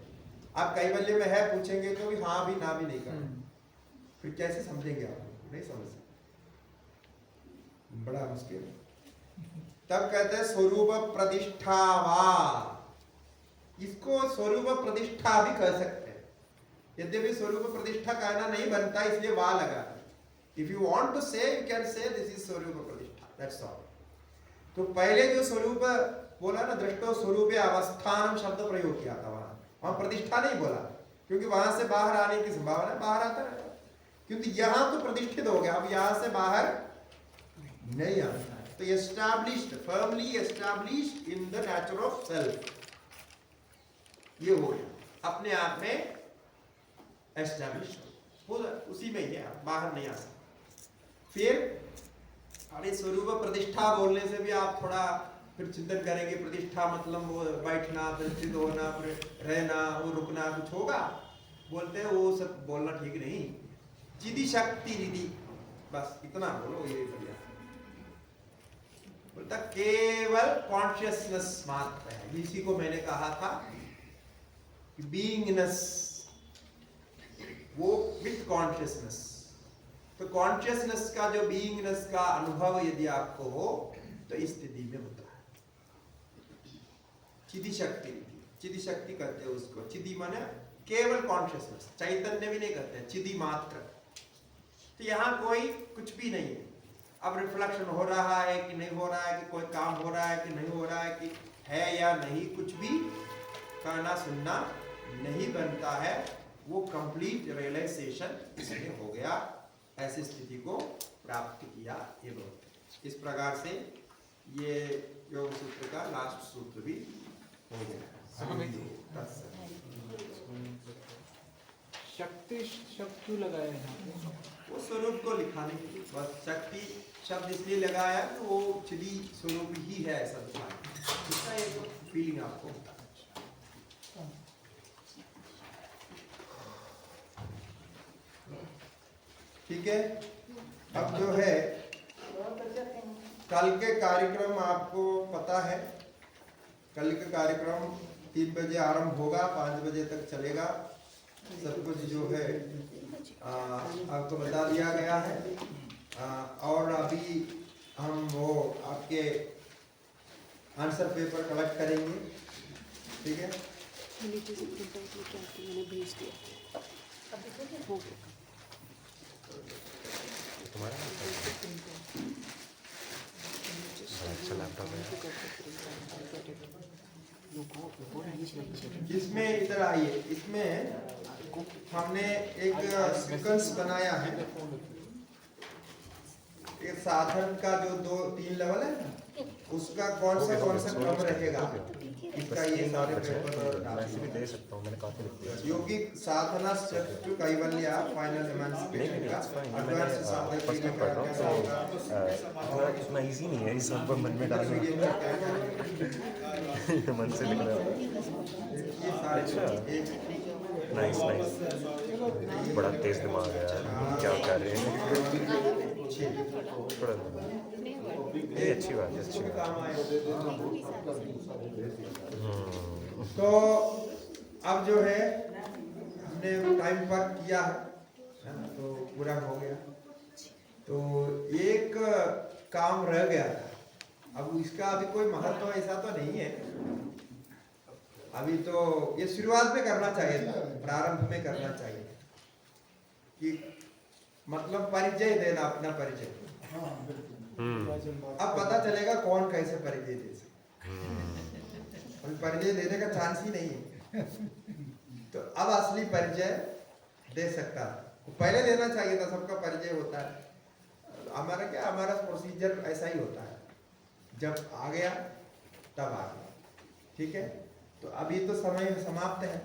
आप कैवल्य में है पूछेंगे तो भी हाँ भी ना भी नहीं करेंगे। फिर कैसे समझेंगे आप? नहीं समझ सकते, बड़ा मुश्किल है। तब कहते हैं स्वरूप प्रतिष्ठावाद। इसको स्वरूप प्रतिष्ठा भी कह सकते हैं, यद्यपि स्वरूप प्रतिष्ठा कहना नहीं बनता इसलिए वाह लगा। इफ यू वांट टू से you can say this is स्वरूप प्रतिष्ठा, दैट्स ऑल। तो पहले जो स्वरूप बोला ना, दृष्टो स्वरूपे अवस्थानम शब्द प्रयोग किया था, वहां प्रतिष्ठा नहीं बोला, क्योंकि वहां से बाहर आने की संभावना है, बाहर आता है, क्योंकि यहां तो प्रतिष्ठित हो गया, अब यहां से बाहर नहीं आता है। तो established, firmly established in the nature of self, ये हो गया अपने आप में एस्टैब्लिश्ड, उसी में ही है, बाहर नहीं आ सकता। फिर अरे स्वरूप प्रतिष्ठा बोलने से भी आप थोड़ा फिर चिंतन करेंगे, प्रतिष्ठा मतलब वो बैठना, प्रतिष्ठित होना, रहना, वो रुकना, कुछ होगा बोलते हैं, वो सब बोलना ठीक नहीं। चिदी शक्ति रिधि, बस इतना बोलो, ये बढ़िया। बोलता केवल कॉन्शियसनेस मात्र है, इसी को मैंने कहा था कि बीइंगनेस, वो विथ कॉन्शियसनेस। तो कॉन्शियसनेस का जो बीइंगनेस का अनुभव यदि आपको हो तो इस स्थिति में होता है चिदी शक्ति। चिदी शक्ति कहते हैं उसको, चिदी माने केवल कॉन्शियसनेस, चैतन्य भी नहीं कहते हैं, चिदी मात्र। तो यहाँ कोई कुछ भी नहीं है। अब रिफ्लेक्शन हो रहा है कि नहीं हो रहा है, कि कोई काम हो रहा है कि नहीं हो रहा है, कि है या नहीं, कुछ भी कहना सुनना नहीं बनता है, वो कंप्लीट रियलाइजेशन इसमें हो गया। ऐसी स्थिति को प्राप्त किया ये बहुत। इस प्रकार से ये योग सूत्र का लास्ट सूत्र भी हो गया। शक्ति शब्द क्यों लगाया यहाँ पे? वो स्वरूप को लिखाने के लिए बस शक्ति शब्द इसलिए लगाया तो वो चिदी स्वरूप ही है, ऐसा दिखाया, इसका एक फीलिंग आपको होता है। ठीक है। अब जो है कल के कार्यक्रम आपको पता है, कल का कार्यक्रम 3 बजे आरंभ होगा, 5 बजे तक चलेगा। सब कुछ जो है आपको बता दिया गया है। और अभी हम वो आपके आंसर पेपर कलेक्ट करेंगे, ठीक है। अच्छा लैपटॉप है। इसमें इधर आइए, इसमें हमने एक सीक्वेंस बनाया है। एक साधन का जो 2-3 लेवल है ना, उसका कौन सा क्रम रहेगा, इसका ये सारे पेपर वैसे भी दे सकता हूँ, मैंने काफी लिख दिया। योगिक साधना स्टेप्स टू कैवल्य फाइनल एमांसिपेशन का एडवांस साधना फर्स्ट में पढ़ रहा हूँ तो इतना इजी नहीं है इस सब को मन में डालना। मन से लिख रहा हूँ। ये सारे नाइस नाइस, बड़ा तेज दिमाग है यार, क्या कर रहे हैं। थोड़ा ये अच्छी बात है, अच्छी बात काम आए। तो अब जो है हमने टाइम पर किया है ना, तो पूरा हो गया। तो एक काम रह गया था, अब इसका अभी कोई महत्व ऐसा तो नहीं है। अभी तो ये शुरुआत में करना चाहिए था, प्रारंभ में करना चाहिए था कि मतलब परिचय देना, अपना परिचय। अब पता चलेगा कौन कैसे परिचय दे सकता, अभी परिचय देने का चांस ही नहीं है। तो अब असली परिचय दे सकता है, पहले देना चाहिए था, सबका परिचय होता है। हमारा क्या, हमारा प्रोसीजर ऐसा ही होता है, जब आ गया तब आ गया, ठीक है। तो अभी तो समय समाप्त है,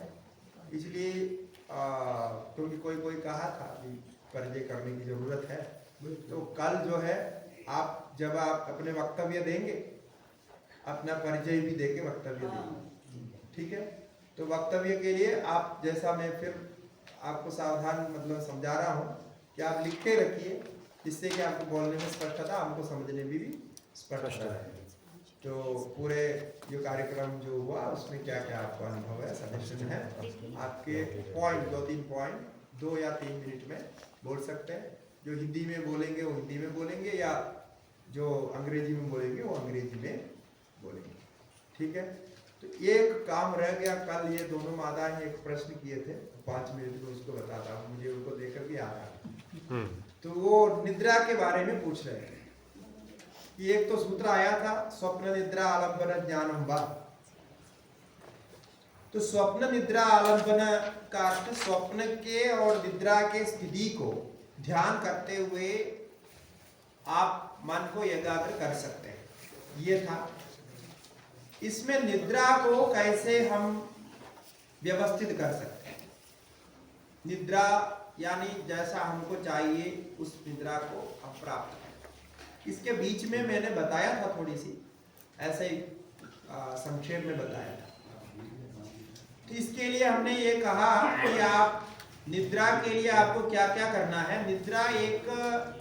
इसलिए क्योंकि कोई कहा था कि परिचय करने की जरूरत है, तो कल जो है आप जब आप अपने वक्तव्य देंगे, अपना परिचय भी देके वक्तव्य देंगे, ठीक है। तो वक्तव्य के लिए आप, जैसा मैं फिर आपको सावधान मतलब समझा रहा हूँ कि आप लिख के रखिए, जिससे कि आपको बोलने में स्पष्टता, हमको समझने में भी स्पष्टता है। तो पूरे जो कार्यक्रम जो हुआ उसमें क्या क्या आपका अनुभव है, सजेशन है, आपके पॉइंट 2-3 पॉइंट 2 या 3 मिनट में बोल सकते हैं। जो हिंदी में बोलेंगे वो हिंदी में बोलेंगे, या जो अंग्रेजी में बोलेंगे वो अंग्रेजी में बोलेंगे, ठीक है। तो एक काम रह गया कल, ये दोनों माताएं एक प्रश्न किए थे, 5 मिनट में उसको बताता हूँ, मुझे उनको देखकर भी याद आ। तो वो निद्रा के बारे में पूछ रहे थे कि एक तो सूत्र आया था, स्वप्न निद्रा आलंबन ज्ञानम वा। तो स्वप्न निद्रा आलंबन का अर्थ स्वप्न के और निद्रा के स्थिति को ध्यान करते हुए आप मन को एकाग्र कर सकते हैं, ये था। इसमें निद्रा को कैसे हम व्यवस्थित कर सकते हैं, निद्रा यानी जैसा हमको चाहिए उस निद्रा को हम प्राप्त करें। इसके बीच में मैंने बताया था, थोड़ी सी ऐसे ही संक्षेप में बताया था। तो इसके लिए हमने ये कहा कि आप निद्रा के लिए आपको क्या क्या करना है। निद्रा एक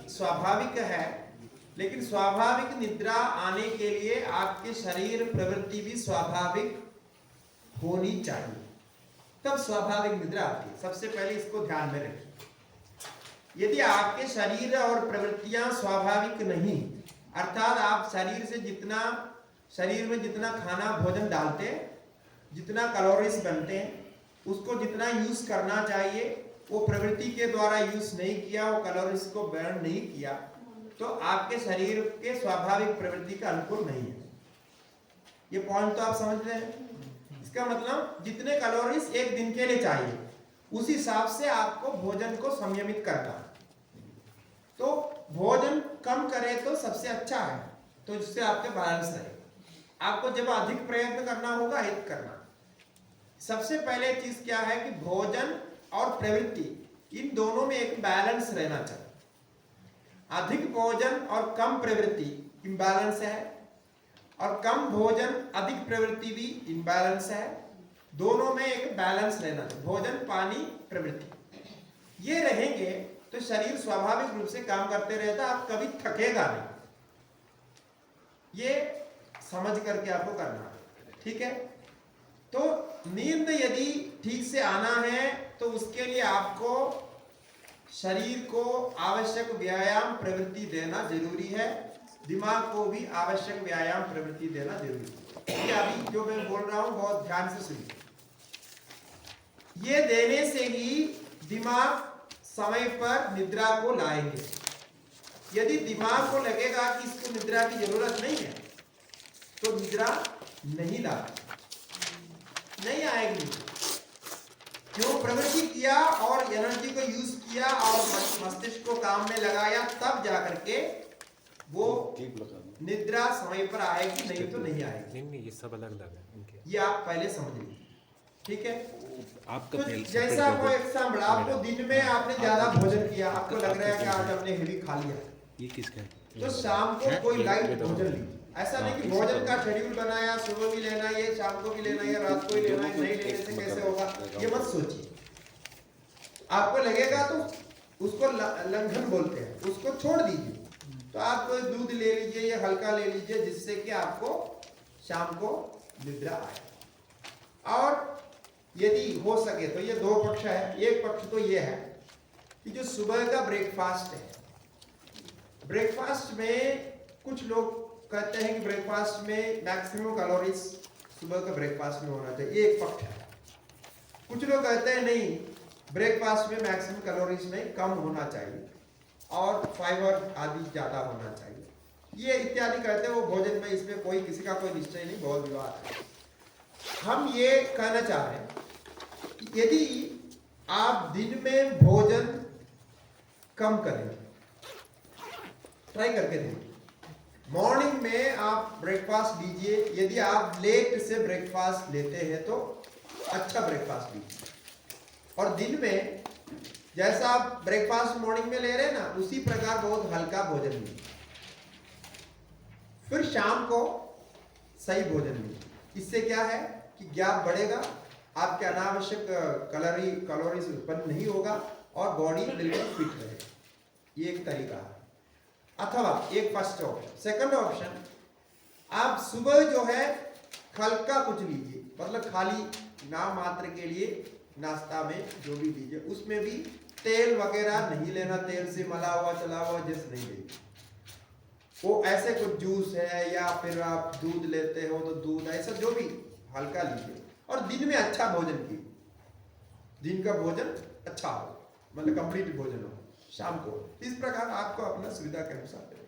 स्वाभाविक है, लेकिन स्वाभाविक निद्रा आने के लिए आपके शरीर प्रवृत्ति भी स्वाभाविक होनी चाहिए, तब स्वाभाविक निद्रा आती है। सबसे पहले इसको ध्यान में रखिए। यदि आपके शरीर और प्रवृत्तियां स्वाभाविक नहीं, अर्थात आप शरीर में जितना खाना भोजन डालते, जितना कैलोरीज बनते हैं, उसको जितना यूज करना चाहिए वो प्रवृत्ति के द्वारा यूज नहीं किया, वो कैलोरीज को बर्न नहीं किया, तो आपके शरीर के स्वाभाविक प्रवृत्ति का अनुकूल नहीं है। ये पॉइंट तो आप समझ रहे हैं। इसका मतलब जितने कैलोरीज एक दिन के लिए चाहिए, उस हिसाब से आपको भोजन को संयमित करना। तो भोजन कम करें तो सबसे अच्छा है, तो जिससे आपके बैलेंस रहे। आपको जब अधिक प्रयत्न करना होगा, हित करना। सबसे पहले चीज क्या है कि भोजन और प्रवृत्ति, इन दोनों में एक बैलेंस रहना चाहिए। अधिक भोजन और कम प्रवृत्ति इम्बैलेंस है, और कम भोजन अधिक प्रवृत्ति भी इम्बैलेंस है। दोनों में एक बैलेंस रहना चाहिए, भोजन पानी प्रवृत्ति। ये रहेंगे तो शरीर स्वाभाविक रूप से काम करते रहता, आप कभी थकेगा नहीं। ये समझ करके आपको करना है, ठीक है। तो नींद यदि ठीक से आना है तो उसके लिए आपको शरीर को आवश्यक व्यायाम प्रवृत्ति देना जरूरी है, दिमाग को भी आवश्यक व्यायाम प्रवृत्ति देना जरूरी है। ये अभी जो मैं बोल रहा हूं बहुत ध्यान से सुनिए। ये देने से ही दिमाग समय पर निद्रा को लाएंगे। यदि दिमाग को लगेगा कि इसको निद्रा की जरूरत नहीं है, तो निद्रा नहीं लाएगी, नहीं आएगी। क्यों प्रवृत्ति किया और एनर्जी को यूज किया और मस्तिष्क को काम में लगाया, तब जाकर के वो निद्रा समय पर आएगी, नहीं तो नहीं आएगी। नहीं ये सब अलग अलग है इनके। ये आप पहले समझ लीजिए, ठीक है। आपका तो पहले जैसा आपको एग्जाम्पल, आपको दिन में आपने ज्यादा भोजन किया, आपको लग रहा है कि आज हमने हेवी खा लिया, ये किसका है? तो शाम को कोई लाइट भोजन लीजिए। ऐसा नहीं कि भोजन का शेड्यूल बनाया, सुबह भी लेना है, शाम को भी लेना है, रात को भी लेना है, नहीं लेने से कैसे होगा, ये मत सोचिए। आपको लगेगा तो उसको लंघन बोलते हैं, उसको छोड़ दीजिए। तो आप कोई दूध ले लीजिए या हल्का ले लीजिए, जिससे कि आपको शाम को निद्रा आए। और यदि हो सके तो ये दो पक्ष है। एक पक्ष तो ये है कि जो सुबह का ब्रेकफास्ट है, ब्रेकफास्ट में कुछ लोग कहते हैं कि ब्रेकफास्ट में मैक्सिमम कैलोरीज सुबह का ब्रेकफास्ट में होना चाहिए, ये एक पक्ष है। कुछ लोग कहते हैं नहीं, ब्रेकफास्ट में मैक्सिमम कैलोरीज नहीं, कम होना चाहिए और फाइबर आदि ज्यादा होना चाहिए, ये इत्यादि कहते हैं। वो भोजन में, इसमें कोई किसी का कोई निश्चय नहीं, बहुत विवाद है। हम ये कहना चाह रहे हैं कि यदि आप दिन में भोजन कम करेंगे, ट्राई करके देखिए। मॉर्निंग में आप ब्रेकफास्ट लीजिए, यदि आप लेट से ब्रेकफास्ट लेते हैं तो अच्छा ब्रेकफास्ट लीजिए, और दिन में जैसा आप ब्रेकफास्ट मॉर्निंग में ले रहे हैं ना, उसी प्रकार बहुत हल्का भोजन लीजिए। फिर शाम को सही भोजन लीजिए। इससे क्या है कि गैप बढ़ेगा, आपके अनावश्यक कैलोरीज उत्पन्न नहीं होगा और बॉडी बिल्कुल फिट रहेगी। ये एक तरीका है। अथवा एक फर्स्ट ऑप्शन। सेकंड ऑप्शन, आप सुबह जो है हल्का कुछ लीजिए, मतलब खाली नाम मात्र के लिए नाश्ता में जो भी लीजिए, उसमें भी तेल वगैरह नहीं लेना, तेल से मला हुआ चला हुआ जैसे नहीं लेना। वो ऐसे कुछ जूस है या फिर आप दूध लेते हो तो दूध, ऐसा जो भी हल्का लीजिए और दिन में अच्छा भोजन कीजिए। दिन का भोजन अच्छा हो, मतलब कंप्लीट भोजन हो शाम को। इस प्रकार आपको अपना सुविधा के अनुसार करें।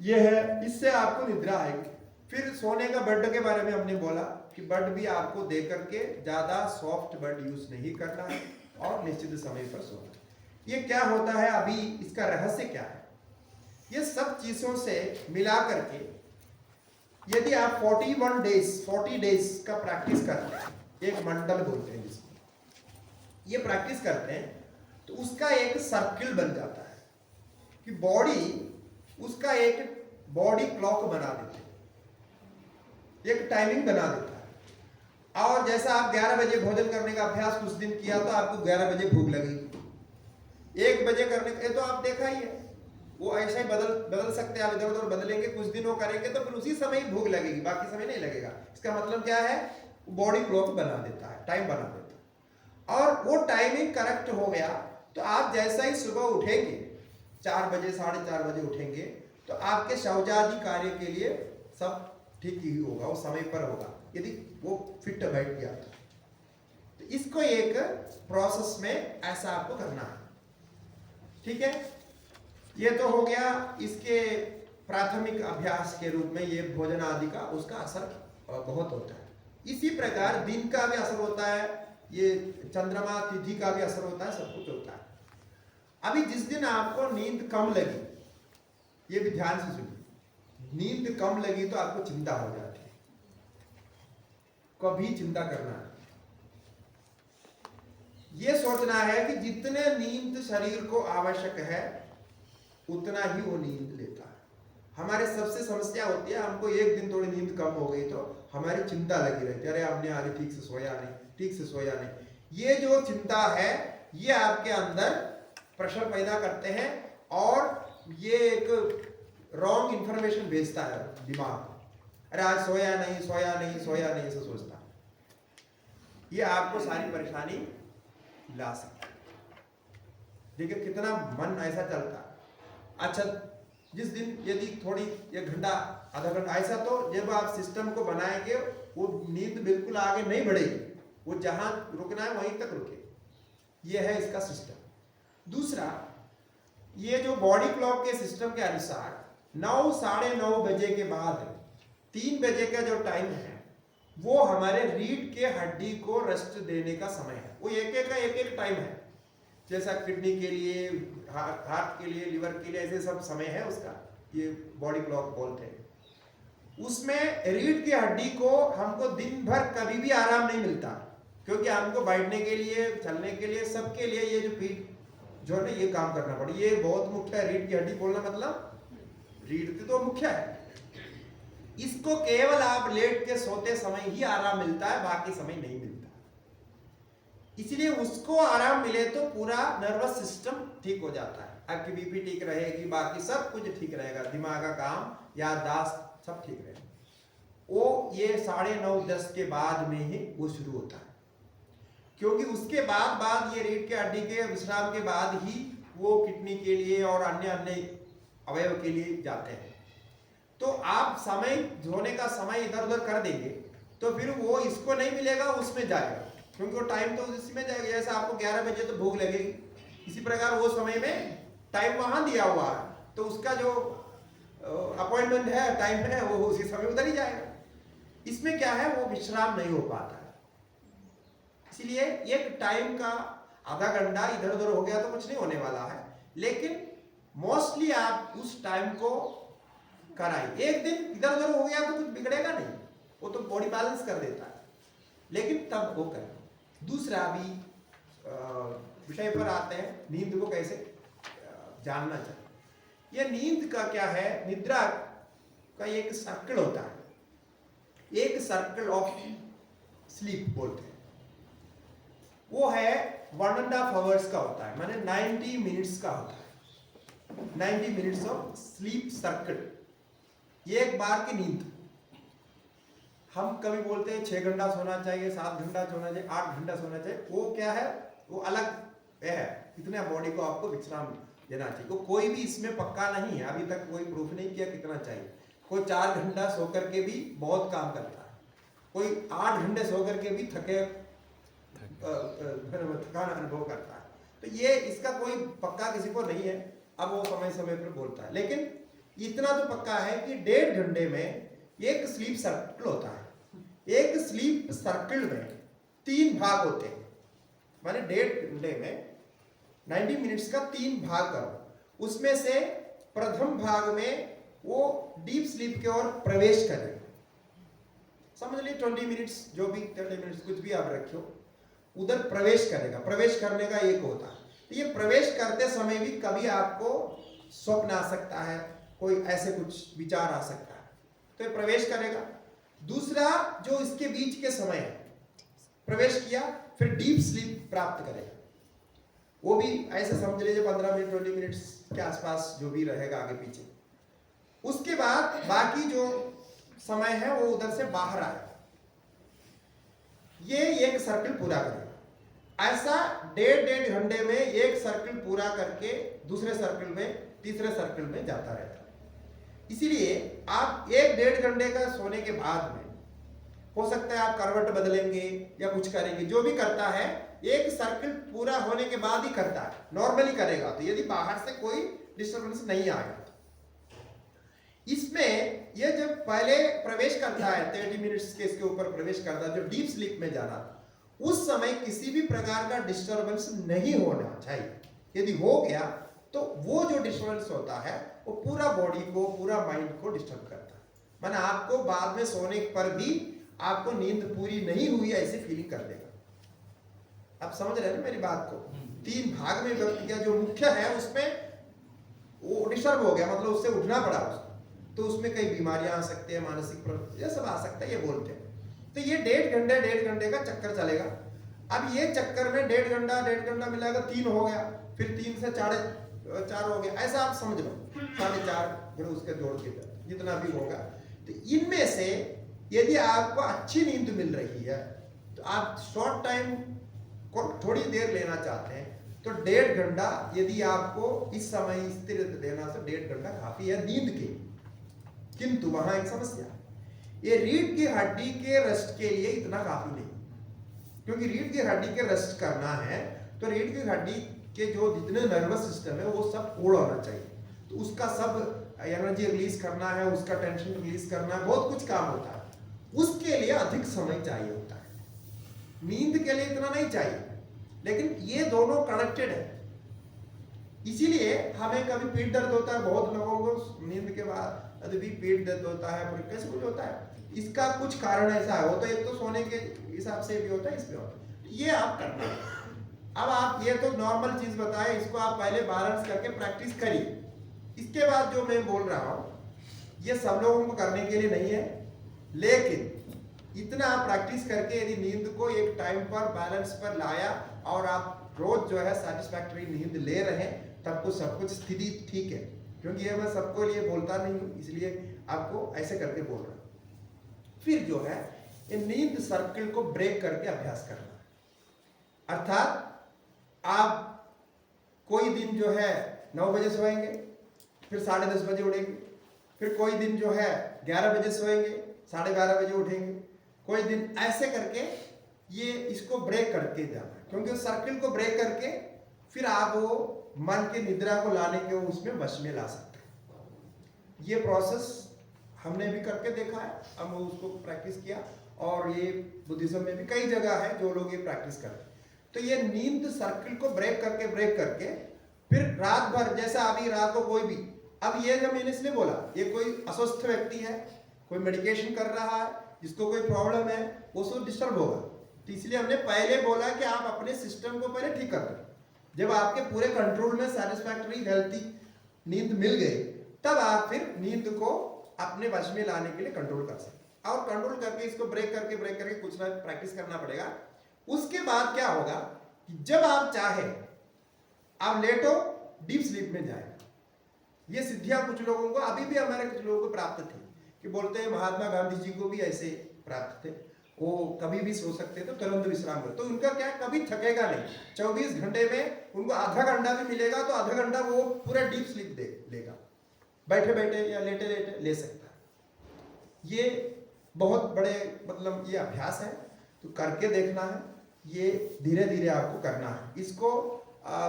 यह है, इससे आपको निद्रा आएगी। फिर सोने का बेड के बारे में हमने बोला कि बेड भी आपको दे करके ज्यादा सॉफ्ट बेड यूज नहीं करना है और निश्चित समय पर सोना। ये क्या होता है, अभी इसका रहस्य क्या है, ये सब चीजों से मिला करके यदि आप 40 डेज का प्रैक्टिस करते हैं, एक मंडल बोलते हैं जिसको, ये प्रैक्टिस करते हैं तो उसका एक सर्किल बन जाता है कि बॉडी, उसका एक बॉडी क्लॉक बना देते हैं, एक टाइमिंग बना देता है। और जैसा आप 11 बजे भोजन करने का अभ्यास कुछ दिन किया तो आपको 11 बजे भूख लगेगी। 1 बजे करने का तो आप देखा ही है, वो ऐसा ही बदल सकते हैं, आप इधर उधर बदलेंगे, कुछ दिन वो करेंगे तो फिर उसी समय ही भूख लगेगी, बाकी समय नहीं लगेगा। इसका मतलब क्या है, बॉडी क्लॉक बना देता है, टाइम बना देता है। और वो टाइमिंग करेक्ट हो गया तो आप जैसा ही सुबह उठेंगे, 4 बजे 4:30 बजे उठेंगे, तो आपके शौचादि कार्य के लिए सब ठीक ही होगा, वो समय पर होगा, यदि वो फिट बैठ गया तो। इसको एक प्रोसेस में ऐसा आपको करना है, ठीक है। ये तो हो गया इसके प्राथमिक अभ्यास के रूप में, ये भोजन आदि का उसका असर बहुत होता है। इसी प्रकार दिन का भी असर होता है, ये चंद्रमा तिथि का भी असर होता है, सब कुछ होता है। अभी जिस दिन आपको नींद कम लगी, ये भी ध्यान से सुनिए, नींद कम लगी तो आपको चिंता हो जाती है, कभी चिंता करना है, ये सोचना है कि जितने नींद शरीर को आवश्यक है उतना ही वो नींद लेता है। हमारे सबसे समस्या होती है, हमको एक दिन थोड़ी नींद कम हो गई तो हमारी चिंता लगी रहती है, अरे हमने आज ठीक से सोया नहीं, ठीक से सोया नहीं। ये जो चिंता है ये आपके अंदर प्रेशर पैदा करते हैं और ये एक रॉन्ग इंफॉर्मेशन भेजता है दिमाग, अरे आज सोया नहीं, सोया नहीं, सोया नहीं, ऐसा सोचता है। ये आपको सारी परेशानी ला सकता है। देखिए कितना मन ऐसा चलता है। अच्छा, जिस दिन यदि थोड़ी 1 घंटा आधा घंटा ऐसा, तो जब आप सिस्टम को बनाएंगे वो नींद बिल्कुल आगे नहीं बढ़ेगी, वो जहां रुकना है वहीं तक रुके। ये है इसका सिस्टम। दूसरा, ये जो बॉडी क्लॉक के सिस्टम के अनुसार 9 साढ़े 9 बजे के बाद 3 बजे का जो टाइम है, वो हमारे रीढ़ के हड्डी को रेस्ट देने का समय है। वो एक एक टाइम है, जैसा किडनी के लिए, हार्ट के लिए, लिवर के लिए, ऐसे सब समय है उसका, ये बॉडी क्लॉक बोलते हैं। उसमें रीढ़ की हड्डी को हमको दिन भर कभी भी आराम नहीं मिलता, क्योंकि हमको बैठने के लिए, चलने के लिए, सबके लिए ये जो पीठ जो है ये काम करना पड़े, ये बहुत मुख्य है। रीढ़ की हड्डी बोलना मतलब रीढ़ तो मुख्य है। इसको केवल आप लेट के सोते समय ही आराम मिलता है, बाकी समय नहीं मिलता। इसलिए उसको आराम मिले तो पूरा नर्वस सिस्टम ठीक हो जाता है, आपकी बीपी ठीक रहेगी, बाकी सब कुछ ठीक रहेगा, दिमाग का काम, याददाश्त सब ठीक रहेगा। वो ये 9:30-10 के बाद में ही वो शुरू होता है, क्योंकि उसके बाद ये रीढ़ के हड्डी के विश्राम के बाद ही वो किडनी के लिए और अन्य अवयव के लिए जाते हैं। तो आप समय धोने का समय इधर उधर कर देंगे तो फिर वो इसको नहीं मिलेगा, उसमें जाएगा, क्योंकि वो टाइम तो उसी में जाएगा। जैसे आपको 11 बजे तो भूख लगेगी, इसी प्रकार वो समय में टाइम वहां दिया हुआ है, तो उसका जो अपॉइंटमेंट है, टाइम है, वो उसी समय उधर ही जाएगा। इसमें क्या है, वो विश्राम नहीं हो पाता है। इसलिए एक टाइम का आधा घंटा इधर उधर हो गया तो कुछ नहीं होने वाला है, लेकिन मोस्टली आप उस टाइम को कराइए। एक दिन इधर उधर हो गया तो कुछ बिगड़ेगा नहीं, वो तो बॉडी बैलेंस कर देता है, लेकिन तब वो करें। दूसरा अभी विषय पर आते हैं, नींद को कैसे जानना चाहिए। ये नींद का क्या है, निद्रा का एक सर्कल होता है, एक सर्कल ऑफ स्लीप बोलते हैं। वो है 1.5 आवर्स का होता है, माने 90 मिनट्स का होता है। 90 मिनट्स ऑफ स्लीप सर्कल, एक बार की नींद। हम कभी बोलते हैं 6 घंटा सोना चाहिए, 7 घंटा सोना चाहिए, 8 घंटा सोना चाहिए। वो क्या है, वो अलग है, कितने बॉडी को आपको विश्राम देना चाहिए। कोई भी इसमें पक्का नहीं है, अभी तक कोई प्रूफ नहीं किया कितना चाहिए। कोई 4 घंटा सो करके भी बहुत काम करता है, कोई 8 घंटे सो करके भी थकान अनुभव करता है। तो ये इसका कोई पक्का किसी को नहीं है, अब वो समय समय पर बोलता है। लेकिन इतना तो पक्का है कि 1.5 घंटे में एक स्लीप सर्कल होता है। एक स्लीप सर्कल में 3 भाग होते हैं, माने 1.5 घंटे में 90 मिनट्स का 3 भाग करो। उसमें से प्रथम भाग में वो डीप स्लीप की ओर प्रवेश करेगा, समझ लीजिए 20 मिनट्स, जो भी 30 मिनट्स कुछ भी आप रखो, उधर प्रवेश करेगा। प्रवेश करने का एक होता है, तो ये प्रवेश करते समय भी कभी आपको स्वप्न आ सकता है, कोई ऐसे कुछ विचार आ सकता है, तो ये प्रवेश करेगा। दूसरा जो इसके बीच के समय है, प्रवेश किया, फिर डीप स्लीप प्राप्त करेगा। वो भी ऐसे समझ लीजिए 15 मिनट 20 मिनट्स के आसपास जो भी रहेगा आगे पीछे। उसके बाद बाकी जो समय है वो उधर से बाहर आएगा, ये एक सर्कल पूरा करेगा। ऐसा 1.5 घंटे में एक सर्कल पूरा करके दूसरे सर्कल में, तीसरे सर्कल में जाता रहता है। इसीलिए आप 1-1.5 घंटे का सोने के बाद में हो सकता है आप करवट बदलेंगे या कुछ करेंगे, जो भी करता है एक सर्कल पूरा होने के बाद ही करता है, नॉर्मली करेगा तो, यदि बाहर से कोई डिस्टर्बेंस नहीं आएगा। इसमें ये जब पहले प्रवेश करता है 30 मिनट्स के इसके ऊपर प्रवेश करता है, जो डीप स्लीप में जाना था, उस समय किसी भी प्रकार का डिस्टर्बेंस नहीं होना चाहिए। यदि हो गया तो वो जो डिस्टर्बेंस होता है वो पूरा बॉडी को, पूरा माइंड को डिस्टर्ब करता है, माने आपको बाद में सोने पर भी आपको नींद पूरी नहीं हुई ऐसी फीलिंग कर देगा। आप समझ रहे हैं ना मेरी बात को। 3 भाग में व्यक्ति का जो मुख्य है उसमें वो डिस्टर्ब हो गया, मतलब उससे उठना पड़ा उसको, तो उसमें कई बीमारियां आ सकती है, मानसिक ये सब आ सकता है, ये बोलते हैं। तो ये 1.5 घंटे का चक्कर चलेगा। अब ये चक्कर में 1.5 घंटा मिलाएगा, 3 हो गया, फिर 3 से 4.5 हो गया, ऐसा आप समझ लो 4.5 फिर उसके जोड़ के जितना भी होगा। तो इनमें से यदि आपको अच्छी नींद मिल रही है तो आप शॉर्ट टाइम को थोड़ी देर लेना चाहते हैं तो 1.5 घंटा यदि आपको इस समय स्थिर देना तो 1.5 घंटा काफी है नींद के। किंतु वहां एक समस्या, ये रीढ़ की हड्डी के रेस्ट के लिए इतना काफी नहीं, क्योंकि रीढ़ की हड्डी के रेस्ट करना है तो रीढ़ की हड्डी के जो जितने नर्वस सिस्टम है वो सब कोड होना चाहिए, तो उसका सब एनर्जी रिलीज करना है, उसका टेंशन रिलीज करना है, बहुत कुछ काम होता है। उसके लिए अधिक समय चाहिए होता है, नींद के लिए इतना नहीं चाहिए। लेकिन ये दोनों कनेक्टेड है, इसीलिए हमें कभी पीठ दर्द होता है, बहुत लोगों को नींद के बाद भी पीठ दर्द होता है, फिर कैसे कुछ होता है, इसका कुछ कारण ऐसा है, वो तो एक तो सोने के हिसाब से भी होता है, इसमें होता है। ये आप करना है। अब आप ये तो नॉर्मल चीज बताए, इसको आप पहले बैलेंस करके प्रैक्टिस करिए। इसके बाद जो मैं बोल रहा हूं ये सब लोगों को करने के लिए नहीं है, लेकिन इतना आप प्रैक्टिस करके यदि नींद को एक टाइम पर बैलेंस पर लाया और आप रोज जो है सेटिस्फैक्टरी नींद ले रहे हैं, तब कुछ सब कुछ स्थिति ठीक है। क्योंकि ये मैं सबको लिए बोलता नहीं हूं, इसलिए आपको ऐसे करके बोल रहा हूं। फिर जो है ये नींद सर्कल को ब्रेक करके अभ्यास करना, अर्थात आप कोई दिन जो है 9 बजे सोएंगे, फिर 10:30 बजे उठेंगे, फिर कोई दिन जो है 11 बजे सोएंगे, 11:30 बजे उठेंगे, कोई दिन ऐसे करके ये इसको ब्रेक करके जाना है। क्योंकि सर्कल को ब्रेक करके फिर आप वो मन के निद्रा को लाने के उसमें वश में ला सकते हैं। ये प्रोसेस हमने भी करके देखा है, हम उसको प्रैक्टिस किया, और ये बुद्धिज्म में भी कई जगह है जो लोग ये प्रैक्टिस करते हैं। तो ये नींद सर्कल को ब्रेक करके फिर रात भर, जैसा अभी रात को कोई भी, अब ये जब मैंने इसलिए बोला, ये कोई अस्वस्थ व्यक्ति है, कोई मेडिकेशन कर रहा है, जिसको कोई प्रॉब्लम है, वो सब डिस्टर्ब होगा। तो इसलिए हमने पहले बोला कि आप अपने सिस्टम को पहले ठीक कर दो। जब आपके पूरे कंट्रोल में सेटिस्फैक्टरी हेल्थी नींद मिल गई, तब आप फिर नींद को अपने वश में लाने के लिए कंट्रोल कर सकते, और कंट्रोल करके इसको ब्रेक करके कुछ ना प्रैक्टिस करना पड़ेगा। उसके बाद क्या होगा कि जब आप चाहे आप लेटो, डीप स्लीप में जाए। ये सिद्धियां कुछ लोगों को, अभी भी हमारे कुछ लोगों को प्राप्त थी, कि बोलते हैं महात्मा गांधी जी को भी ऐसे प्राप्त थे, वो कभी भी सो सकते थे, तुरंत विश्राम कर, तो उनका क्या, कभी थकेगा नहीं। 24 घंटे में उनको आधा घंटा भी मिलेगा तो आधा घंटा वो पूरा डीप स्लीप लेगा, बैठे बैठे या लेटे लेटे ले सकता है। ये बहुत बड़े मतलब ये अभ्यास है, तो करके देखना है। ये धीरे धीरे आपको करना है। इसको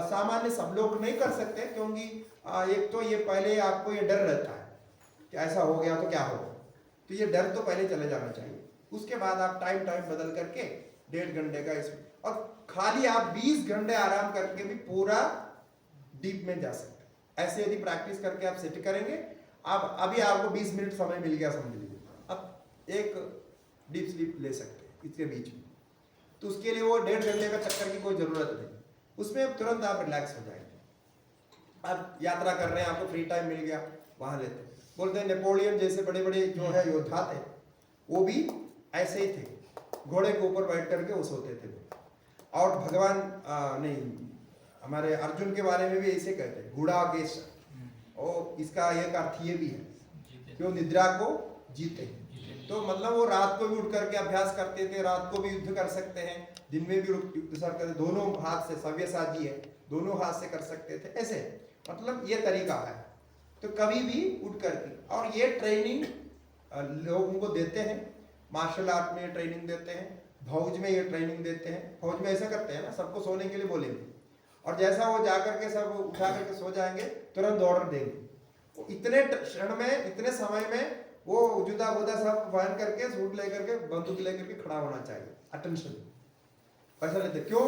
सामान्य सब लोग नहीं कर सकते, क्योंकि एक तो ये पहले आपको ये डर रहता है कि ऐसा हो गया तो क्या होगा, तो ये डर तो पहले चले जाना चाहिए। उसके बाद आप टाइम बदल करके 1.5 घंटे का इसमें, और खाली आप 20 घंटे आराम करके भी पूरा डीप में जा सकते हैं। ऐसे यदि प्रैक्टिस करके आप सेट करेंगे, आप अभी आपको 20 मिनट समय मिल गया समझ लीजिए, अब एक डीप स्लीप ले सकते हैं इसके बीच में। तो उसके लिए वो 1.5 घंटे का चक्कर की कोई जरूरत नहीं, उसमें तुरंत आप रिलैक्स हो जाएंगे। आप यात्रा कर रहे हैं, आपको फ्री टाइम मिल गया, वहां लेते। बोलते हैं नेपोलियन जैसे बड़े बड़े जो है योद्धा थे, वो भी ऐसे ही थे, घोड़े के ऊपर बैठ करके वो सोते थे। और भगवान नहीं, हमारे अर्जुन के बारे में भी ऐसे कहते हैं, गुड़ाकेश, और इसका एक अर्थ ये भी है कि वो निद्रा को जीते। तो मतलब वो रात को भी उठ करके अभ्यास करते थे, रात को भी युद्ध कर सकते हैं, दिन में भी युद्ध करते थे, दोनों हाथ से, सव्यसाची है, दोनों हाथ से कर सकते थे। ऐसे मतलब ये तरीका है। तो कभी भी उठ करके, और ये ट्रेनिंग लोगों को देते हैं, मार्शल आर्ट में ट्रेनिंग देते हैं, फौज में ये ट्रेनिंग देते हैं। फौज में ऐसा करते हैं ना, सबको सोने के लिए बोलेंगे, और जैसा वो जा करके सब उठा करके सो जाएंगे, तुरंत ऑर्डर देंगे। इतने क्षण में, इतने समय में वो जूता वूता सब पहन करके, सूट लेकर के, बंदूक लेकर के खड़ा होना चाहिए, अटेंशन ऐसा लेते। क्यों?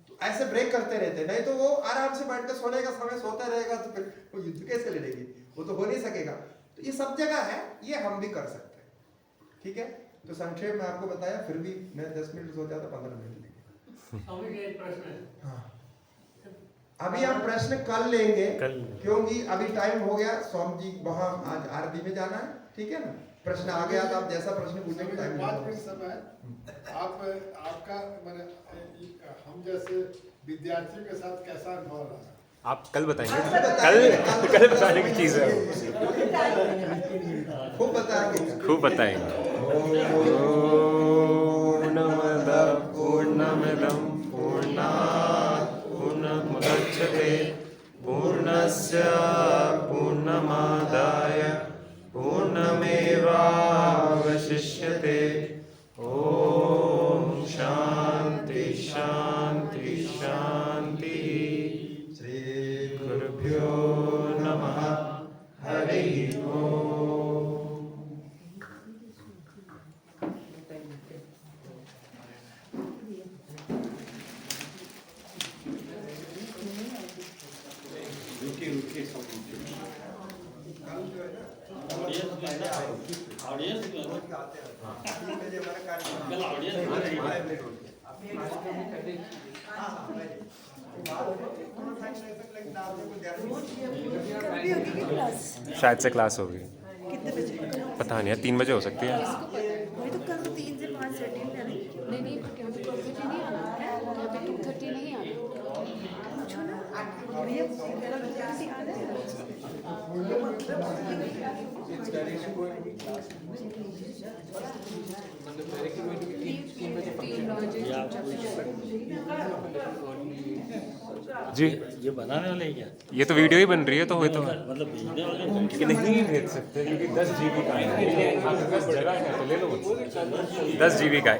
तो ऐसे ब्रेक करते रहते, नहीं तो वो आराम से बैठ कर सोने का समय सोता रहेगा, तो फिर वो युद्ध कैसे लड़ेगी, वो तो हो नहीं सकेगा। तो ये सब जगह है, ये हम भी कर सकते हैं। ठीक है, तो संक्षेप में आपको बताया, फिर भी मैं 10 मिनट सोचा था, 15 मिनट लेंगे। हाँ, अभी हम प्रश्न कल लेंगे, क्योंकि अभी टाइम हो गया। स्वामी जी वहां आज आरती में जाना है, ठीक है ना। प्रश्न आ गया तो आप जैसा प्रश्न पूछेंगे, टाइम 5 मिनट समय आपका मैंने हम जैसे विद्यार्थियों के साथ कैसा अनुभव रहा? आप कल बताएंगे, कल बताने की चीज़ है, खूब बताएंगे। पूर्णमदः पूर्णमिदं पूर्णात् पूर्णमुदच्यते पूर्णस्य पूर्णमादाय पूर्णमेवावशिष्यते। ओम शांति शांति शांति। श्री गुरुभ्यो नमः। हरि ओम। 3 बजे हमारा कार्यक्रम शायद से क्लास होगी, कितने बजे? पता नहीं है, 3 बजे हो सकती है। वही तो कल 3 से 5 शेड्यूल है ना। नहीं यहाँ पे 2:30 नहीं आना है, यहाँ पे 2:30 नहीं आना। पूछो ना भैया किसी आ रहे हैं? मतलब डायरेक्टली going to be 3 बजे 3 बजे जी ये बनाने वाले हैं क्या? ये तो वीडियो ही बन रही है, तो तो मतलब भेजने वाले कि नहीं भेज सकते क्योंकि 10 GB का है, आपके पास जगह है तो ले लो मुझसे। 10 GB का है।